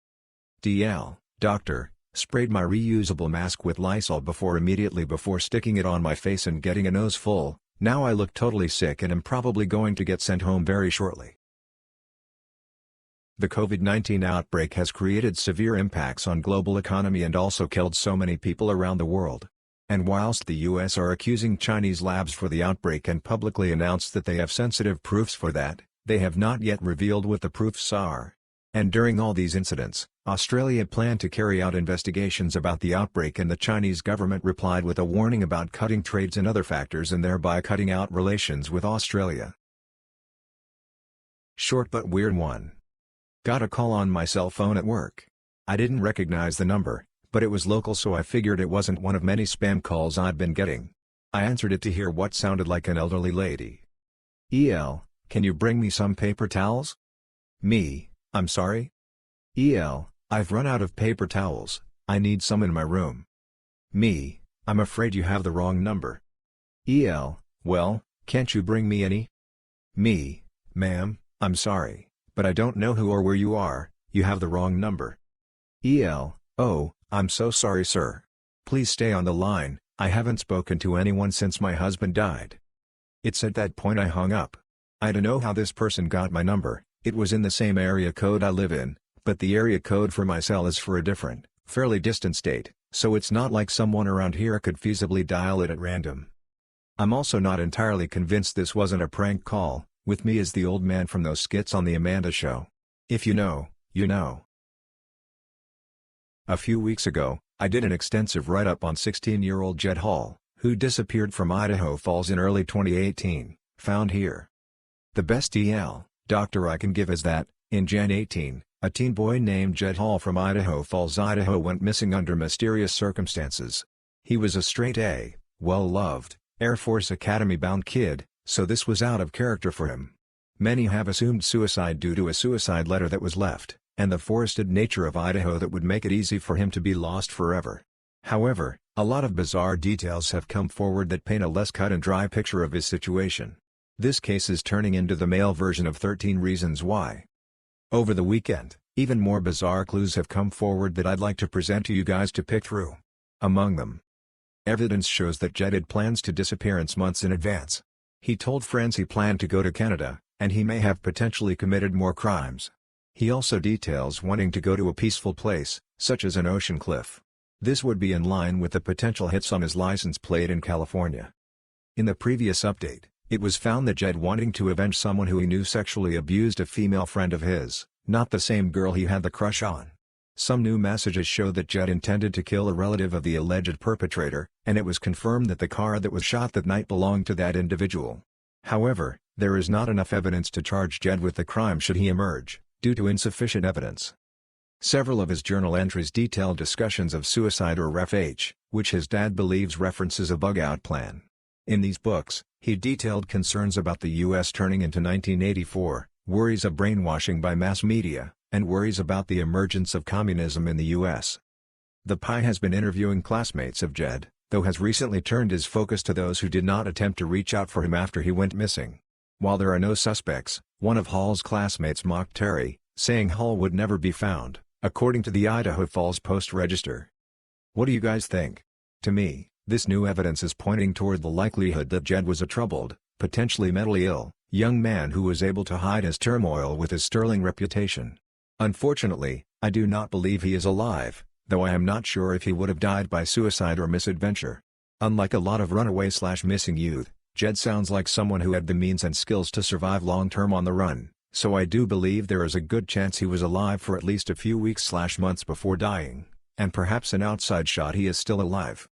DL, doctor, sprayed my reusable mask with Lysol immediately before sticking it on my face and getting a nose full. Now I look totally sick and am probably going to get sent home very shortly. The COVID-19 outbreak has created severe impacts on global economy and also killed so many people around the world. And whilst the US are accusing Chinese labs for the outbreak and publicly announced that they have sensitive proofs for that, they have not yet revealed what the proofs are. And during all these incidents, Australia planned to carry out investigations about the outbreak, and the Chinese government replied with a warning about cutting trades and other factors and thereby cutting out relations with Australia. Short but weird one. Got a call on my cell phone at work. I didn't recognize the number, but it was local, so I figured it wasn't one of many spam calls I'd been getting. I answered it to hear what sounded like an elderly lady. "EL, can you bring me some paper towels?" Me, "I'm sorry?" "EL, I've run out of paper towels, I need some in my room." Me, "I'm afraid you have the wrong number." EL, "Well, can't you bring me any?" Me, "Ma'am, I'm sorry, but I don't know who or where you are, you have the wrong number." EL, "Oh, I'm so sorry, sir. Please stay on the line, I haven't spoken to anyone since my husband died." It's at that point I hung up. I don't know how this person got my number. It was in the same area code I live in, but the area code for my cell is for a different, fairly distant state, so it's not like someone around here could feasibly dial it at random. I'm also not entirely convinced this wasn't a prank call. With me is the old man from those skits on The Amanda Show. If you know, you know. A few weeks ago, I did an extensive write-up on 16-year-old Jed Hall, who disappeared from Idaho Falls in early 2018, found here. The best doctor I can give is that, in Jan 18, a teen boy named Jed Hall from Idaho Falls, Idaho went missing under mysterious circumstances. He was a straight A, well-loved, Air Force Academy-bound kid, so this was out of character for him. Many have assumed suicide due to a suicide letter that was left, and the forested nature of Idaho that would make it easy for him to be lost forever. However, a lot of bizarre details have come forward that paint a less cut-and-dry picture of his situation. This case is turning into the male version of 13 Reasons Why. Over the weekend, even more bizarre clues have come forward that I'd like to present to you guys to pick through. Among them, evidence shows that Jed had plans to disappearance months in advance. He told friends he planned to go to Canada, and he may have potentially committed more crimes. He also details wanting to go to a peaceful place, such as an ocean cliff. This would be in line with the potential hits on his license plate in California. In the previous update, it was found that Jed wanting to avenge someone who he knew sexually abused a female friend of his, not the same girl he had the crush on. Some new messages show that Jed intended to kill a relative of the alleged perpetrator, and it was confirmed that the car that was shot that night belonged to that individual. However, there is not enough evidence to charge Jed with the crime should he emerge, due to insufficient evidence. Several of his journal entries detail discussions of suicide or RFH, which his dad believes references a bug-out plan. In these books, he detailed concerns about the U.S. turning into 1984, worries of brainwashing by mass media, and worries about the emergence of communism in the U.S. The Pie has been interviewing classmates of Jed, though has recently turned his focus to those who did not attempt to reach out for him after he went missing. While there are no suspects, one of Hall's classmates mocked Terry, saying Hall would never be found, according to the Idaho Falls Post-Register. What do you guys think? To me, this new evidence is pointing toward the likelihood that Jed was a troubled, potentially mentally ill, young man who was able to hide his turmoil with his sterling reputation. Unfortunately, I do not believe he is alive, though I am not sure if he would have died by suicide or misadventure. Unlike a lot of runaway/missing youth, Jed sounds like someone who had the means and skills to survive long-term on the run, so I do believe there is a good chance he was alive for at least a few weeks/months before dying, and perhaps an outside shot he is still alive.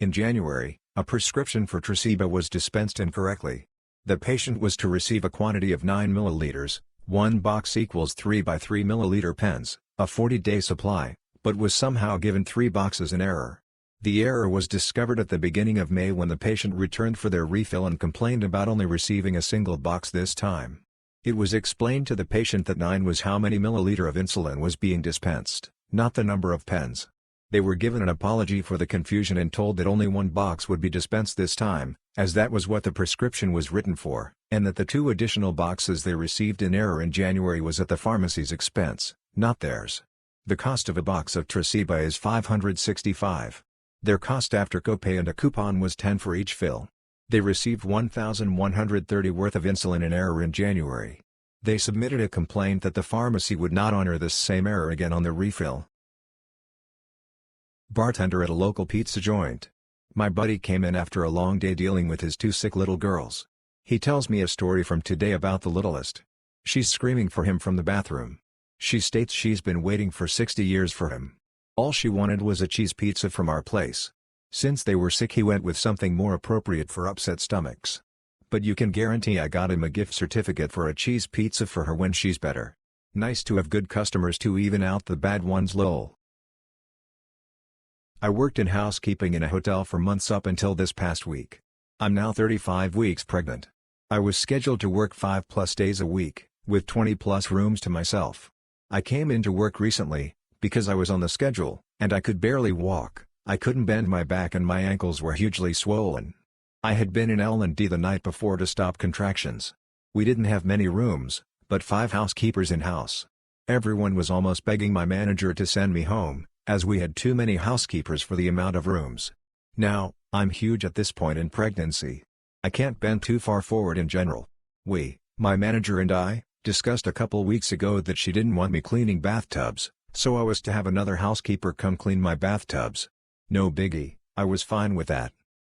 In January, a prescription for Tresiba was dispensed incorrectly. The patient was to receive a quantity of 9 milliliters, one box equals 3 by 3 milliliter pens, a 40-day supply, but was somehow given 3 boxes in error. The error was discovered at the beginning of May when the patient returned for their refill and complained about only receiving a single box this time. It was explained to the patient that 9 was how many milliliter of insulin was being dispensed, not the number of pens. They were given an apology for the confusion and told that only 1 box would be dispensed this time, as that was what the prescription was written for, and that the 2 additional boxes they received in error in January was at the pharmacy's expense, not theirs. The cost of a box of Tresiba is $565. Their cost after copay and a coupon was $10 for each fill. They received 1,130 worth of insulin in error in January. They submitted a complaint that the pharmacy would not honor this same error again on the refill. bartender at a local pizza joint. My buddy came in after a long day dealing with his two sick little girls. He tells me a story from today about the littlest. She's screaming for him from the bathroom. She states she's been waiting for 60 years for him. All she wanted was a cheese pizza from our place. Since they were sick, he went with something more appropriate for upset stomachs. But you can guarantee I got him a gift certificate for a cheese pizza for her when she's better. Nice to have good customers to even out the bad ones, lol. I worked in housekeeping in a hotel for months up until this past week. I'm now 35 weeks pregnant. I was scheduled to work 5+ days a week, with 20+ rooms to myself. I came into work recently, because I was on the schedule, and I could barely walk. I couldn't bend my back and my ankles were hugely swollen. I had been in L&D the night before to stop contractions. We didn't have many rooms, but 5 housekeepers in-house. Everyone was almost begging my manager to send me home, as we had too many housekeepers for the amount of rooms. Now, I'm huge at this point in pregnancy. I can't bend too far forward in general. My manager and I, discussed a couple weeks ago that she didn't want me cleaning bathtubs, so I was to have another housekeeper come clean my bathtubs. No biggie, I was fine with that.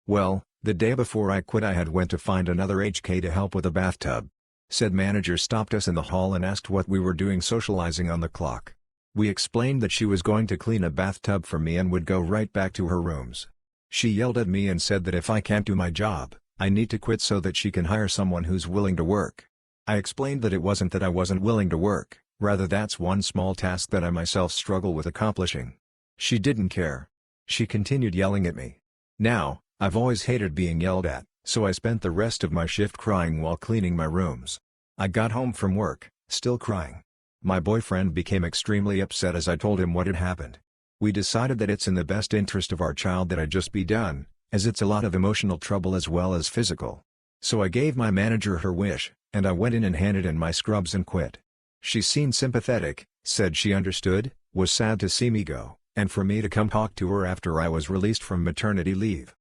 Well, the day before I quit I had went to find another HK to help with a bathtub. Said manager stopped us in the hall and asked what we were doing socializing on the clock. We explained that she was going to clean a bathtub for me and would go right back to her rooms. She yelled at me and said that if I can't do my job, I need to quit so that she can hire someone who's willing to work. I explained that it wasn't that I wasn't willing to work, rather that's one small task that I myself struggle with accomplishing. She didn't care. She continued yelling at me. Now, I've always hated being yelled at, so I spent the rest of my shift crying while cleaning my rooms. I got home from work, still crying. My boyfriend became extremely upset as I told him what had happened. We decided that it's in the best interest of our child that I just be done, as it's a lot of emotional trouble as well as physical. So I gave my manager her wish, and I went in and handed in my scrubs and quit. She seemed sympathetic, said she understood, was sad to see me go, and for me to come talk to her after I was released from maternity leave.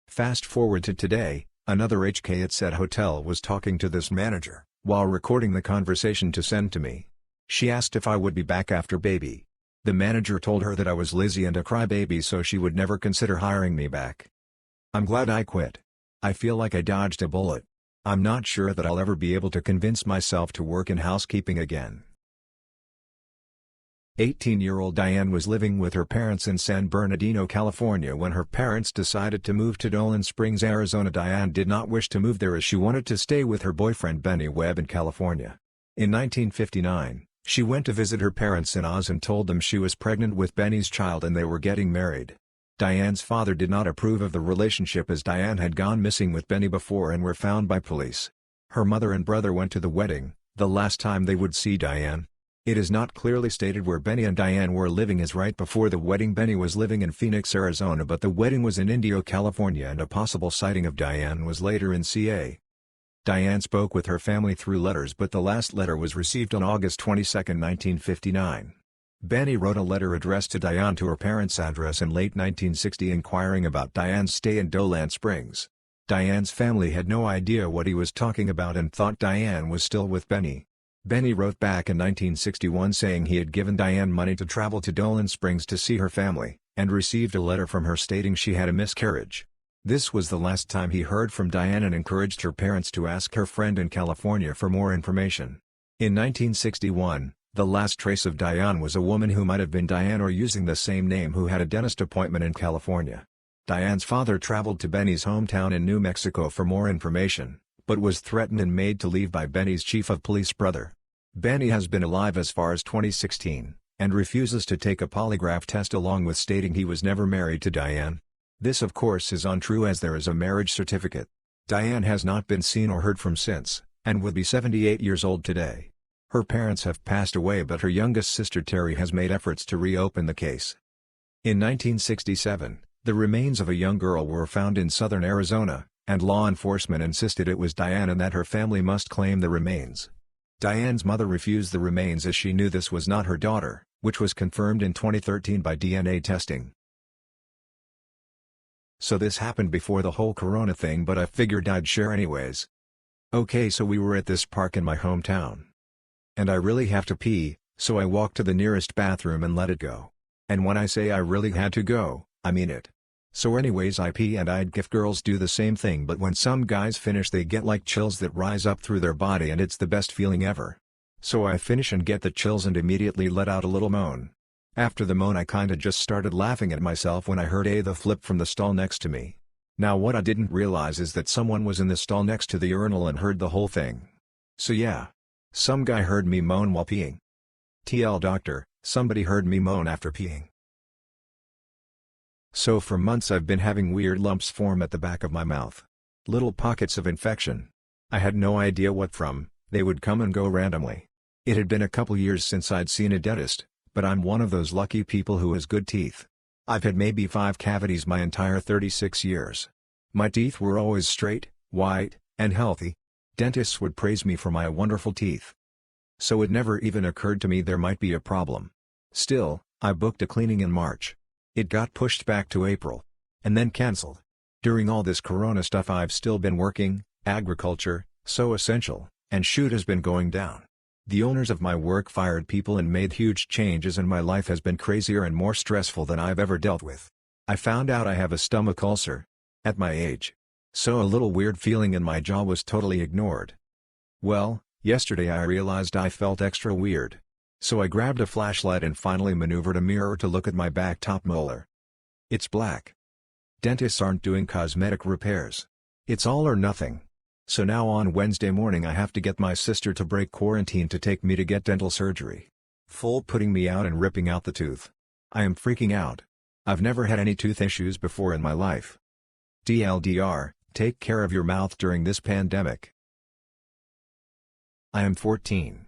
Fast forward to today, another HK at said hotel was talking to this manager, while recording the conversation to send to me. She asked if I would be back after baby. The manager told her that I was Lizzie and a crybaby so she would never consider hiring me back. I'm glad I quit. I feel like I dodged a bullet. I'm not sure that I'll ever be able to convince myself to work in housekeeping again. 18-year-old Diane was living with her parents in San Bernardino, California when her parents decided to move to Dolan Springs, Arizona. Diane did not wish to move there as she wanted to stay with her boyfriend Benny Webb in California. In 1959, she went to visit her parents in Oz and told them she was pregnant with Benny's child and they were getting married. Diane's father did not approve of the relationship as Diane had gone missing with Benny before and were found by police. Her mother and brother went to the wedding, the last time they would see Diane. It is not clearly stated where Benny and Diane were living as right before the wedding Benny was living in Phoenix, Arizona, but the wedding was in Indio, California, and a possible sighting of Diane was later in CA. Diane spoke with her family through letters, but the last letter was received on August 22, 1959. Benny wrote a letter addressed to Diane to her parents' address in late 1960 inquiring about Diane's stay in Dolan Springs. Diane's family had no idea what he was talking about and thought Diane was still with Benny. Benny wrote back in 1961 saying he had given Diane money to travel to Dolan Springs to see her family, and received a letter from her stating she had a miscarriage. This was the last time he heard from Diane and encouraged her parents to ask her friend in California for more information. In 1961, the last trace of Diane was a woman who might have been Diane or using the same name who had a dentist appointment in California. Diane's father traveled to Benny's hometown in New Mexico for more information, but was threatened and made to leave by Benny's chief of police brother. Benny has been alive as far as 2016, and refuses to take a polygraph test along with stating he was never married to Diane. This of course is untrue as there is a marriage certificate. Diane has not been seen or heard from since, and would be 78 years old today. Her parents have passed away but her youngest sister Terry has made efforts to reopen the case. In 1967, the remains of a young girl were found in southern Arizona, and law enforcement insisted it was Diane and that her family must claim the remains. Diane's mother refused the remains as she knew this was not her daughter, which was confirmed in 2013 by DNA testing. So this happened before the whole corona thing, but I figured I'd share anyways. Okay, so we were at this park in my hometown. And I really have to pee, so I walked to the nearest bathroom and let it go. And when I say I really had to go, I mean it. So anyways I pee and I'd give girls do the same thing, but when some guys finish they get like chills that rise up through their body and it's the best feeling ever. So I finish and get the chills and immediately let out a little moan. After the moan I kinda just started laughing at myself when I heard the flip from the stall next to me. Now what I didn't realize is that someone was in the stall next to the urinal and heard the whole thing. So yeah. Some guy heard me moan while peeing. TL doctor, somebody heard me moan after peeing. So for months I've been having weird lumps form at the back of my mouth. Little pockets of infection. I had no idea what from, they would come and go randomly. It had been a couple years since I'd seen a dentist, but I'm one of those lucky people who has good teeth. I've had maybe 5 cavities my entire 36 years. My teeth were always straight, white, and healthy. Dentists would praise me for my wonderful teeth. So it never even occurred to me there might be a problem. Still, I booked a cleaning in March. It got pushed back to April. And then cancelled. During all this corona stuff I've still been working, agriculture, so essential, and shoot has been going down. The owners of my work fired people and made huge changes and my life has been crazier and more stressful than I've ever dealt with. I found out I have a stomach ulcer. At my age. So a little weird feeling in my jaw was totally ignored. Well, yesterday I realized I felt extra weird. So I grabbed a flashlight and finally maneuvered a mirror to look at my back top molar. It's black. Dentists aren't doing cosmetic repairs. It's all or nothing. So now on Wednesday morning I have to get my sister to break quarantine to take me to get dental surgery. Full putting me out and ripping out the tooth. I am freaking out. I've never had any tooth issues before in my life. DLDR, take care of your mouth during this pandemic. I am 14.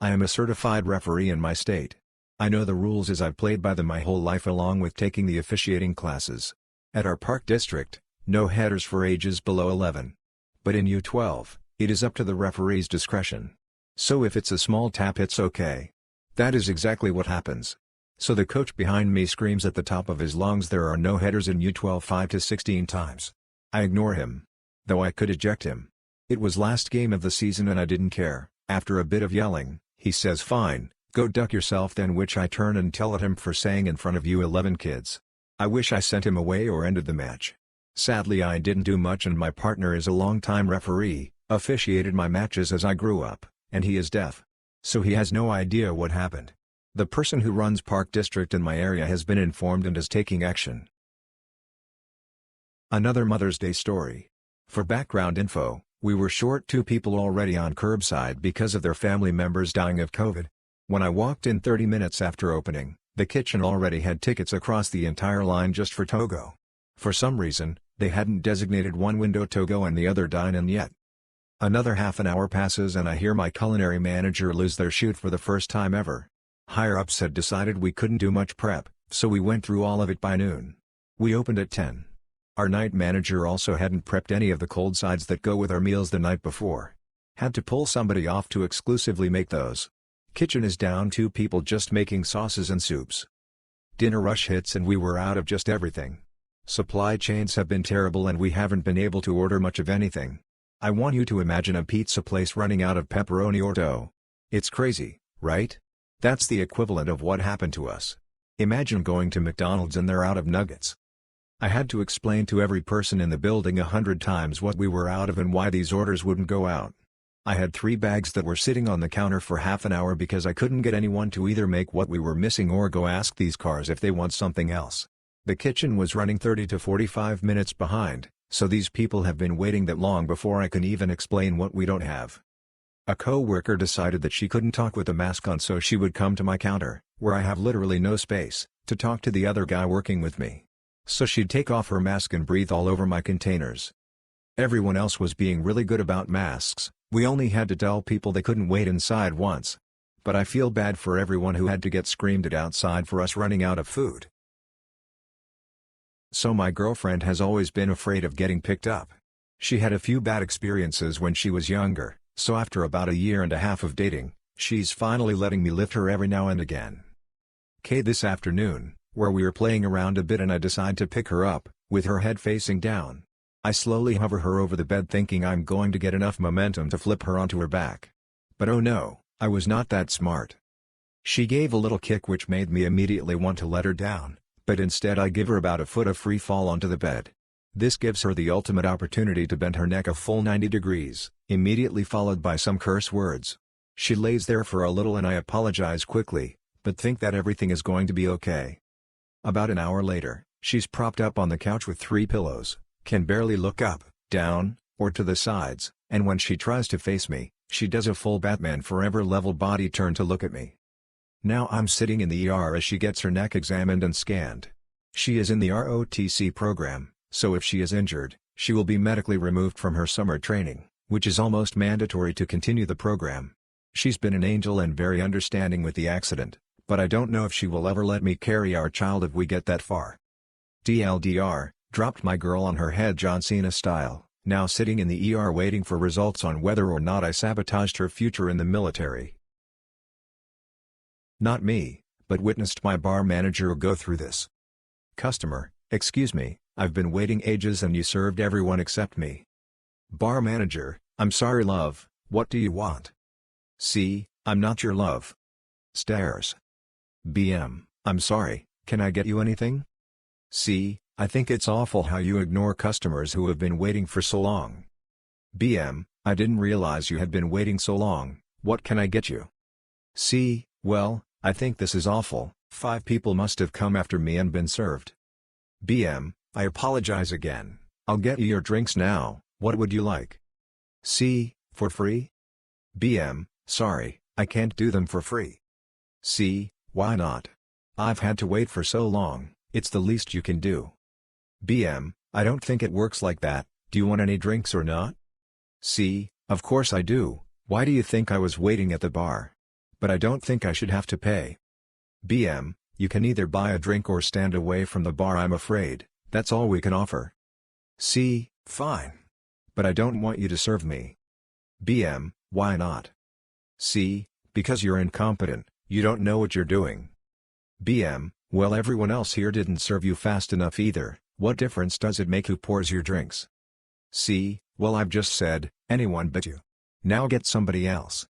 I am a certified referee in my state. I know the rules as I've played by them my whole life along with taking the officiating classes. At our park district, no headers for ages below 11. But in U12, it is up to the referee's discretion. So if it's a small tap it's okay. That is exactly what happens. So the coach behind me screams at the top of his lungs there are no headers in U12 5 to 16 times. I ignore him. Though I could eject him. It was last game of the season and I didn't care. After a bit of yelling, he says fine, go duck yourself then, which I turn and tell at him for saying in front of you 11 kids. I wish I sent him away or ended the match. Sadly I didn't do much and my partner is a longtime referee, officiated my matches as I grew up, and he is deaf. So he has no idea what happened. The person who runs Park District in my area has been informed and is taking action. Another Mother's Day story. For background info, we were short 2 people already on curbside because of their family members dying of COVID. When I walked in 30 minutes after opening, the kitchen already had tickets across the entire line just for to-go. For some reason, they hadn't designated one window to-go and the other dine-in yet. Another half an hour passes and I hear my culinary manager lose their shoot for the first time ever. Higher-ups had decided we couldn't do much prep, so we went through all of it by noon. We opened at 10. Our night manager also hadn't prepped any of the cold sides that go with our meals the night before. Had to pull somebody off to exclusively make those. Kitchen is down 2 people just making sauces and soups. Dinner rush hits and we were out of just everything. Supply chains have been terrible and we haven't been able to order much of anything. I want you to imagine a pizza place running out of pepperoni or dough. It's crazy, right? That's the equivalent of what happened to us. Imagine going to McDonald's and they're out of nuggets. I had to explain to every person in the building 100 times what we were out of and why these orders wouldn't go out. I had 3 bags that were sitting on the counter for half an hour because I couldn't get anyone to either make what we were missing or go ask these cars if they want something else. The kitchen was running 30 to 45 minutes behind, so these people have been waiting that long before I can even explain what we don't have. A co-worker decided that she couldn't talk with a mask on, so she would come to my counter, where I have literally no space, to talk to the other guy working with me. So she'd take off her mask and breathe all over my containers. Everyone else was being really good about masks, we only had to tell people they couldn't wait inside once. But I feel bad for everyone who had to get screamed at outside for us running out of food. So my girlfriend has always been afraid of getting picked up. She had a few bad experiences when she was younger, so after about 1.5 years of dating, she's finally letting me lift her every now and again. This afternoon, where we were playing around a bit and I decide to pick her up, with her head facing down. I slowly hover her over the bed thinking I'm going to get enough momentum to flip her onto her back. But oh no, I was not that smart. She gave a little kick which made me immediately want to let her down, but instead I give her about a foot of free fall onto the bed. This gives her the ultimate opportunity to bend her neck a full 90 degrees, immediately followed by some curse words. She lays there for a little and I apologize quickly, but think that everything is going to be okay. About an hour later, she's propped up on the couch with 3 pillows, can barely look up, down, or to the sides, and when she tries to face me, she does a full Batman Forever level body turn to look at me. Now I'm sitting in the ER as she gets her neck examined and scanned. She is in the ROTC program, so if she is injured, she will be medically removed from her summer training, which is almost mandatory to continue the program. She's been an angel and very understanding with the accident, but I don't know if she will ever let me carry our child if we get that far. TLDR, dropped my girl on her head John Cena style, now sitting in the ER waiting for results on whether or not I sabotaged her future in the military. Not me, but witnessed my bar manager go through this. Customer, excuse me, I've been waiting ages and you served everyone except me. Bar manager, I'm sorry love, what do you want? C, I'm not your love. Stares. BM, I'm sorry, can I get you anything? C, I think it's awful how you ignore customers who have been waiting for so long. BM, I didn't realize you had been waiting so long, what can I get you? C, well, I think this is awful, 5 people must have come after me and been served. BM, I apologize again, I'll get you your drinks now, what would you like? C, for free? BM, sorry, I can't do them for free. C, why not? I've had to wait for so long, it's the least you can do. BM, I don't think it works like that, do you want any drinks or not? C, of course I do, why do you think I was waiting at the bar? But I don't think I should have to pay. BM, you can either buy a drink or stand away from the bar I'm afraid, that's all we can offer. C, fine. But I don't want you to serve me. BM, why not? C, because you're incompetent, you don't know what you're doing. BM, well everyone else here didn't serve you fast enough either, what difference does it make who pours your drinks? C, well I've just said, anyone but you. Now get somebody else.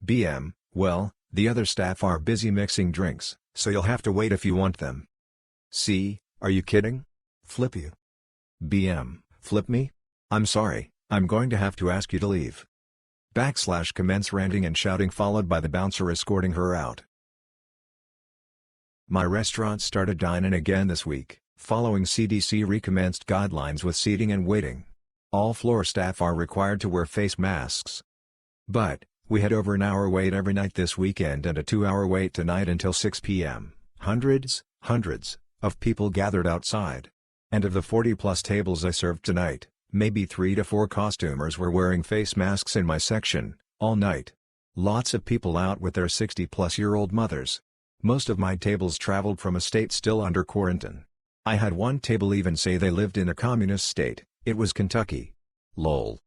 BM, well, the other staff are busy mixing drinks, so you'll have to wait if you want them. C, are you kidding? Flip you. BM, flip me? I'm sorry, I'm going to have to ask you to leave. Commence ranting and shouting followed by the bouncer escorting her out. My restaurant started dine-in again this week, following CDC recommenced guidelines with seating and waiting. All floor staff are required to wear face masks. But, we had over an hour wait every night this weekend and a 2-hour wait tonight until 6 p.m. Hundreds of people gathered outside. And of the 40-plus tables I served tonight, maybe 3 to 4 costumers were wearing face masks in my section, all night. Lots of people out with their 60-plus-year-old mothers. Most of my tables traveled from a state still under quarantine. I had one table even say they lived in a communist state, it was Kentucky. Lol.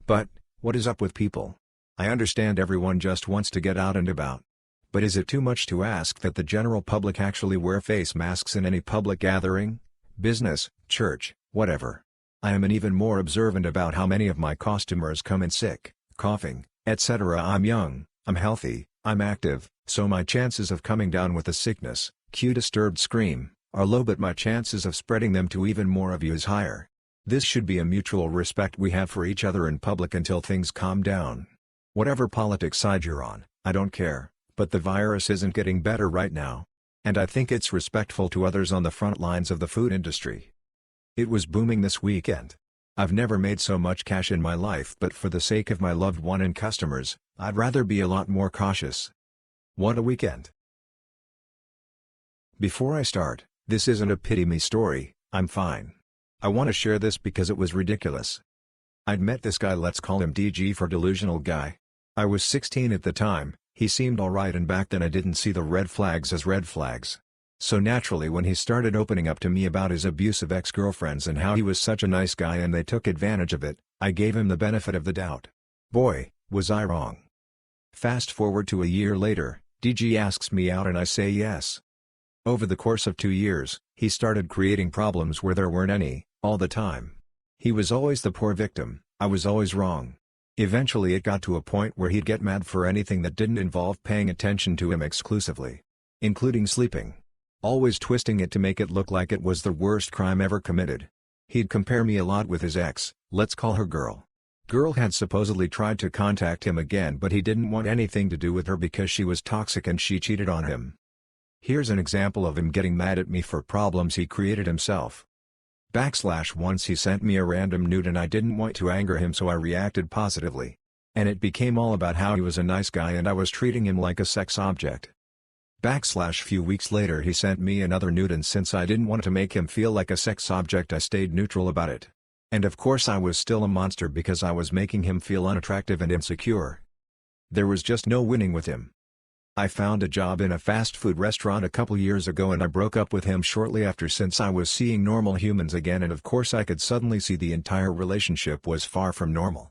But, what is up with people? I understand everyone just wants to get out and about. But is it too much to ask that the general public actually wear face masks in any public gathering? Business, church, whatever. I am even more observant about how many of my costumers come in sick, coughing, etc. I'm young, I'm healthy, I'm active, so my chances of coming down with a sickness, cue disturbed scream, are low but my chances of spreading them to even more of you is higher. This should be a mutual respect we have for each other in public until things calm down. Whatever politics side you're on, I don't care, but the virus isn't getting better right now. And I think it's respectful to others on the front lines of the food industry. It was booming this weekend. I've never made so much cash in my life, but for the sake of my loved one and customers, I'd rather be a lot more cautious. What a weekend. Before I start, this isn't a pity me story, I'm fine. I want to share this because it was ridiculous. I'd met this guy, let's call him DG for delusional guy. I was 16 at the time. He seemed alright and back then I didn't see the red flags as red flags. So naturally when he started opening up to me about his abusive ex-girlfriends and how he was such a nice guy and they took advantage of it, I gave him the benefit of the doubt. Boy, was I wrong. Fast forward to a year later, DG asks me out and I say yes. Over the course of 2 years, he started creating problems where there weren't any, all the time. He was always the poor victim, I was always wrong. Eventually it got to a point where he'd get mad for anything that didn't involve paying attention to him exclusively. Including sleeping. Always twisting it to make it look like it was the worst crime ever committed. He'd compare me a lot with his ex, let's call her Girl. Girl had supposedly tried to contact him again, but he didn't want anything to do with her because she was toxic and she cheated on him. Here's an example of him getting mad at me for problems he created himself. Once he sent me a random nude and I didn't want to anger him, so I reacted positively. And it became all about how he was a nice guy and I was treating him like a sex object. Few weeks later he sent me another nude, and since I didn't want to make him feel like a sex object I stayed neutral about it. And of course I was still a monster because I was making him feel unattractive and insecure. There was just no winning with him. I found a job in a fast food restaurant a couple years ago and I broke up with him shortly after since I was seeing normal humans again, and of course I could suddenly see the entire relationship was far from normal.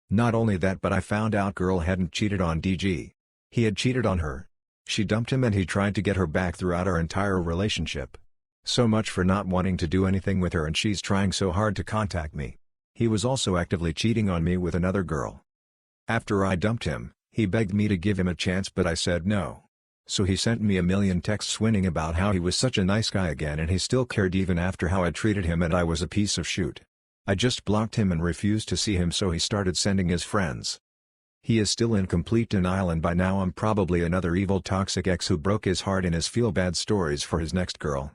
Not only that, but I found out Girl hadn't cheated on DG. He had cheated on her. She dumped him and he tried to get her back throughout our entire relationship. So much for not wanting to do anything with her, and she's trying so hard to contact me. He was also actively cheating on me with another girl. After I dumped him, he begged me to give him a chance, but I said no. So he sent me a million texts whining about how he was such a nice guy again and he still cared even after how I treated him and I was a piece of shit. I just blocked him and refused to see him, so he started sending his friends. He is still in complete denial, and by now I'm probably another evil toxic ex who broke his heart in his feel-bad stories for his next girl.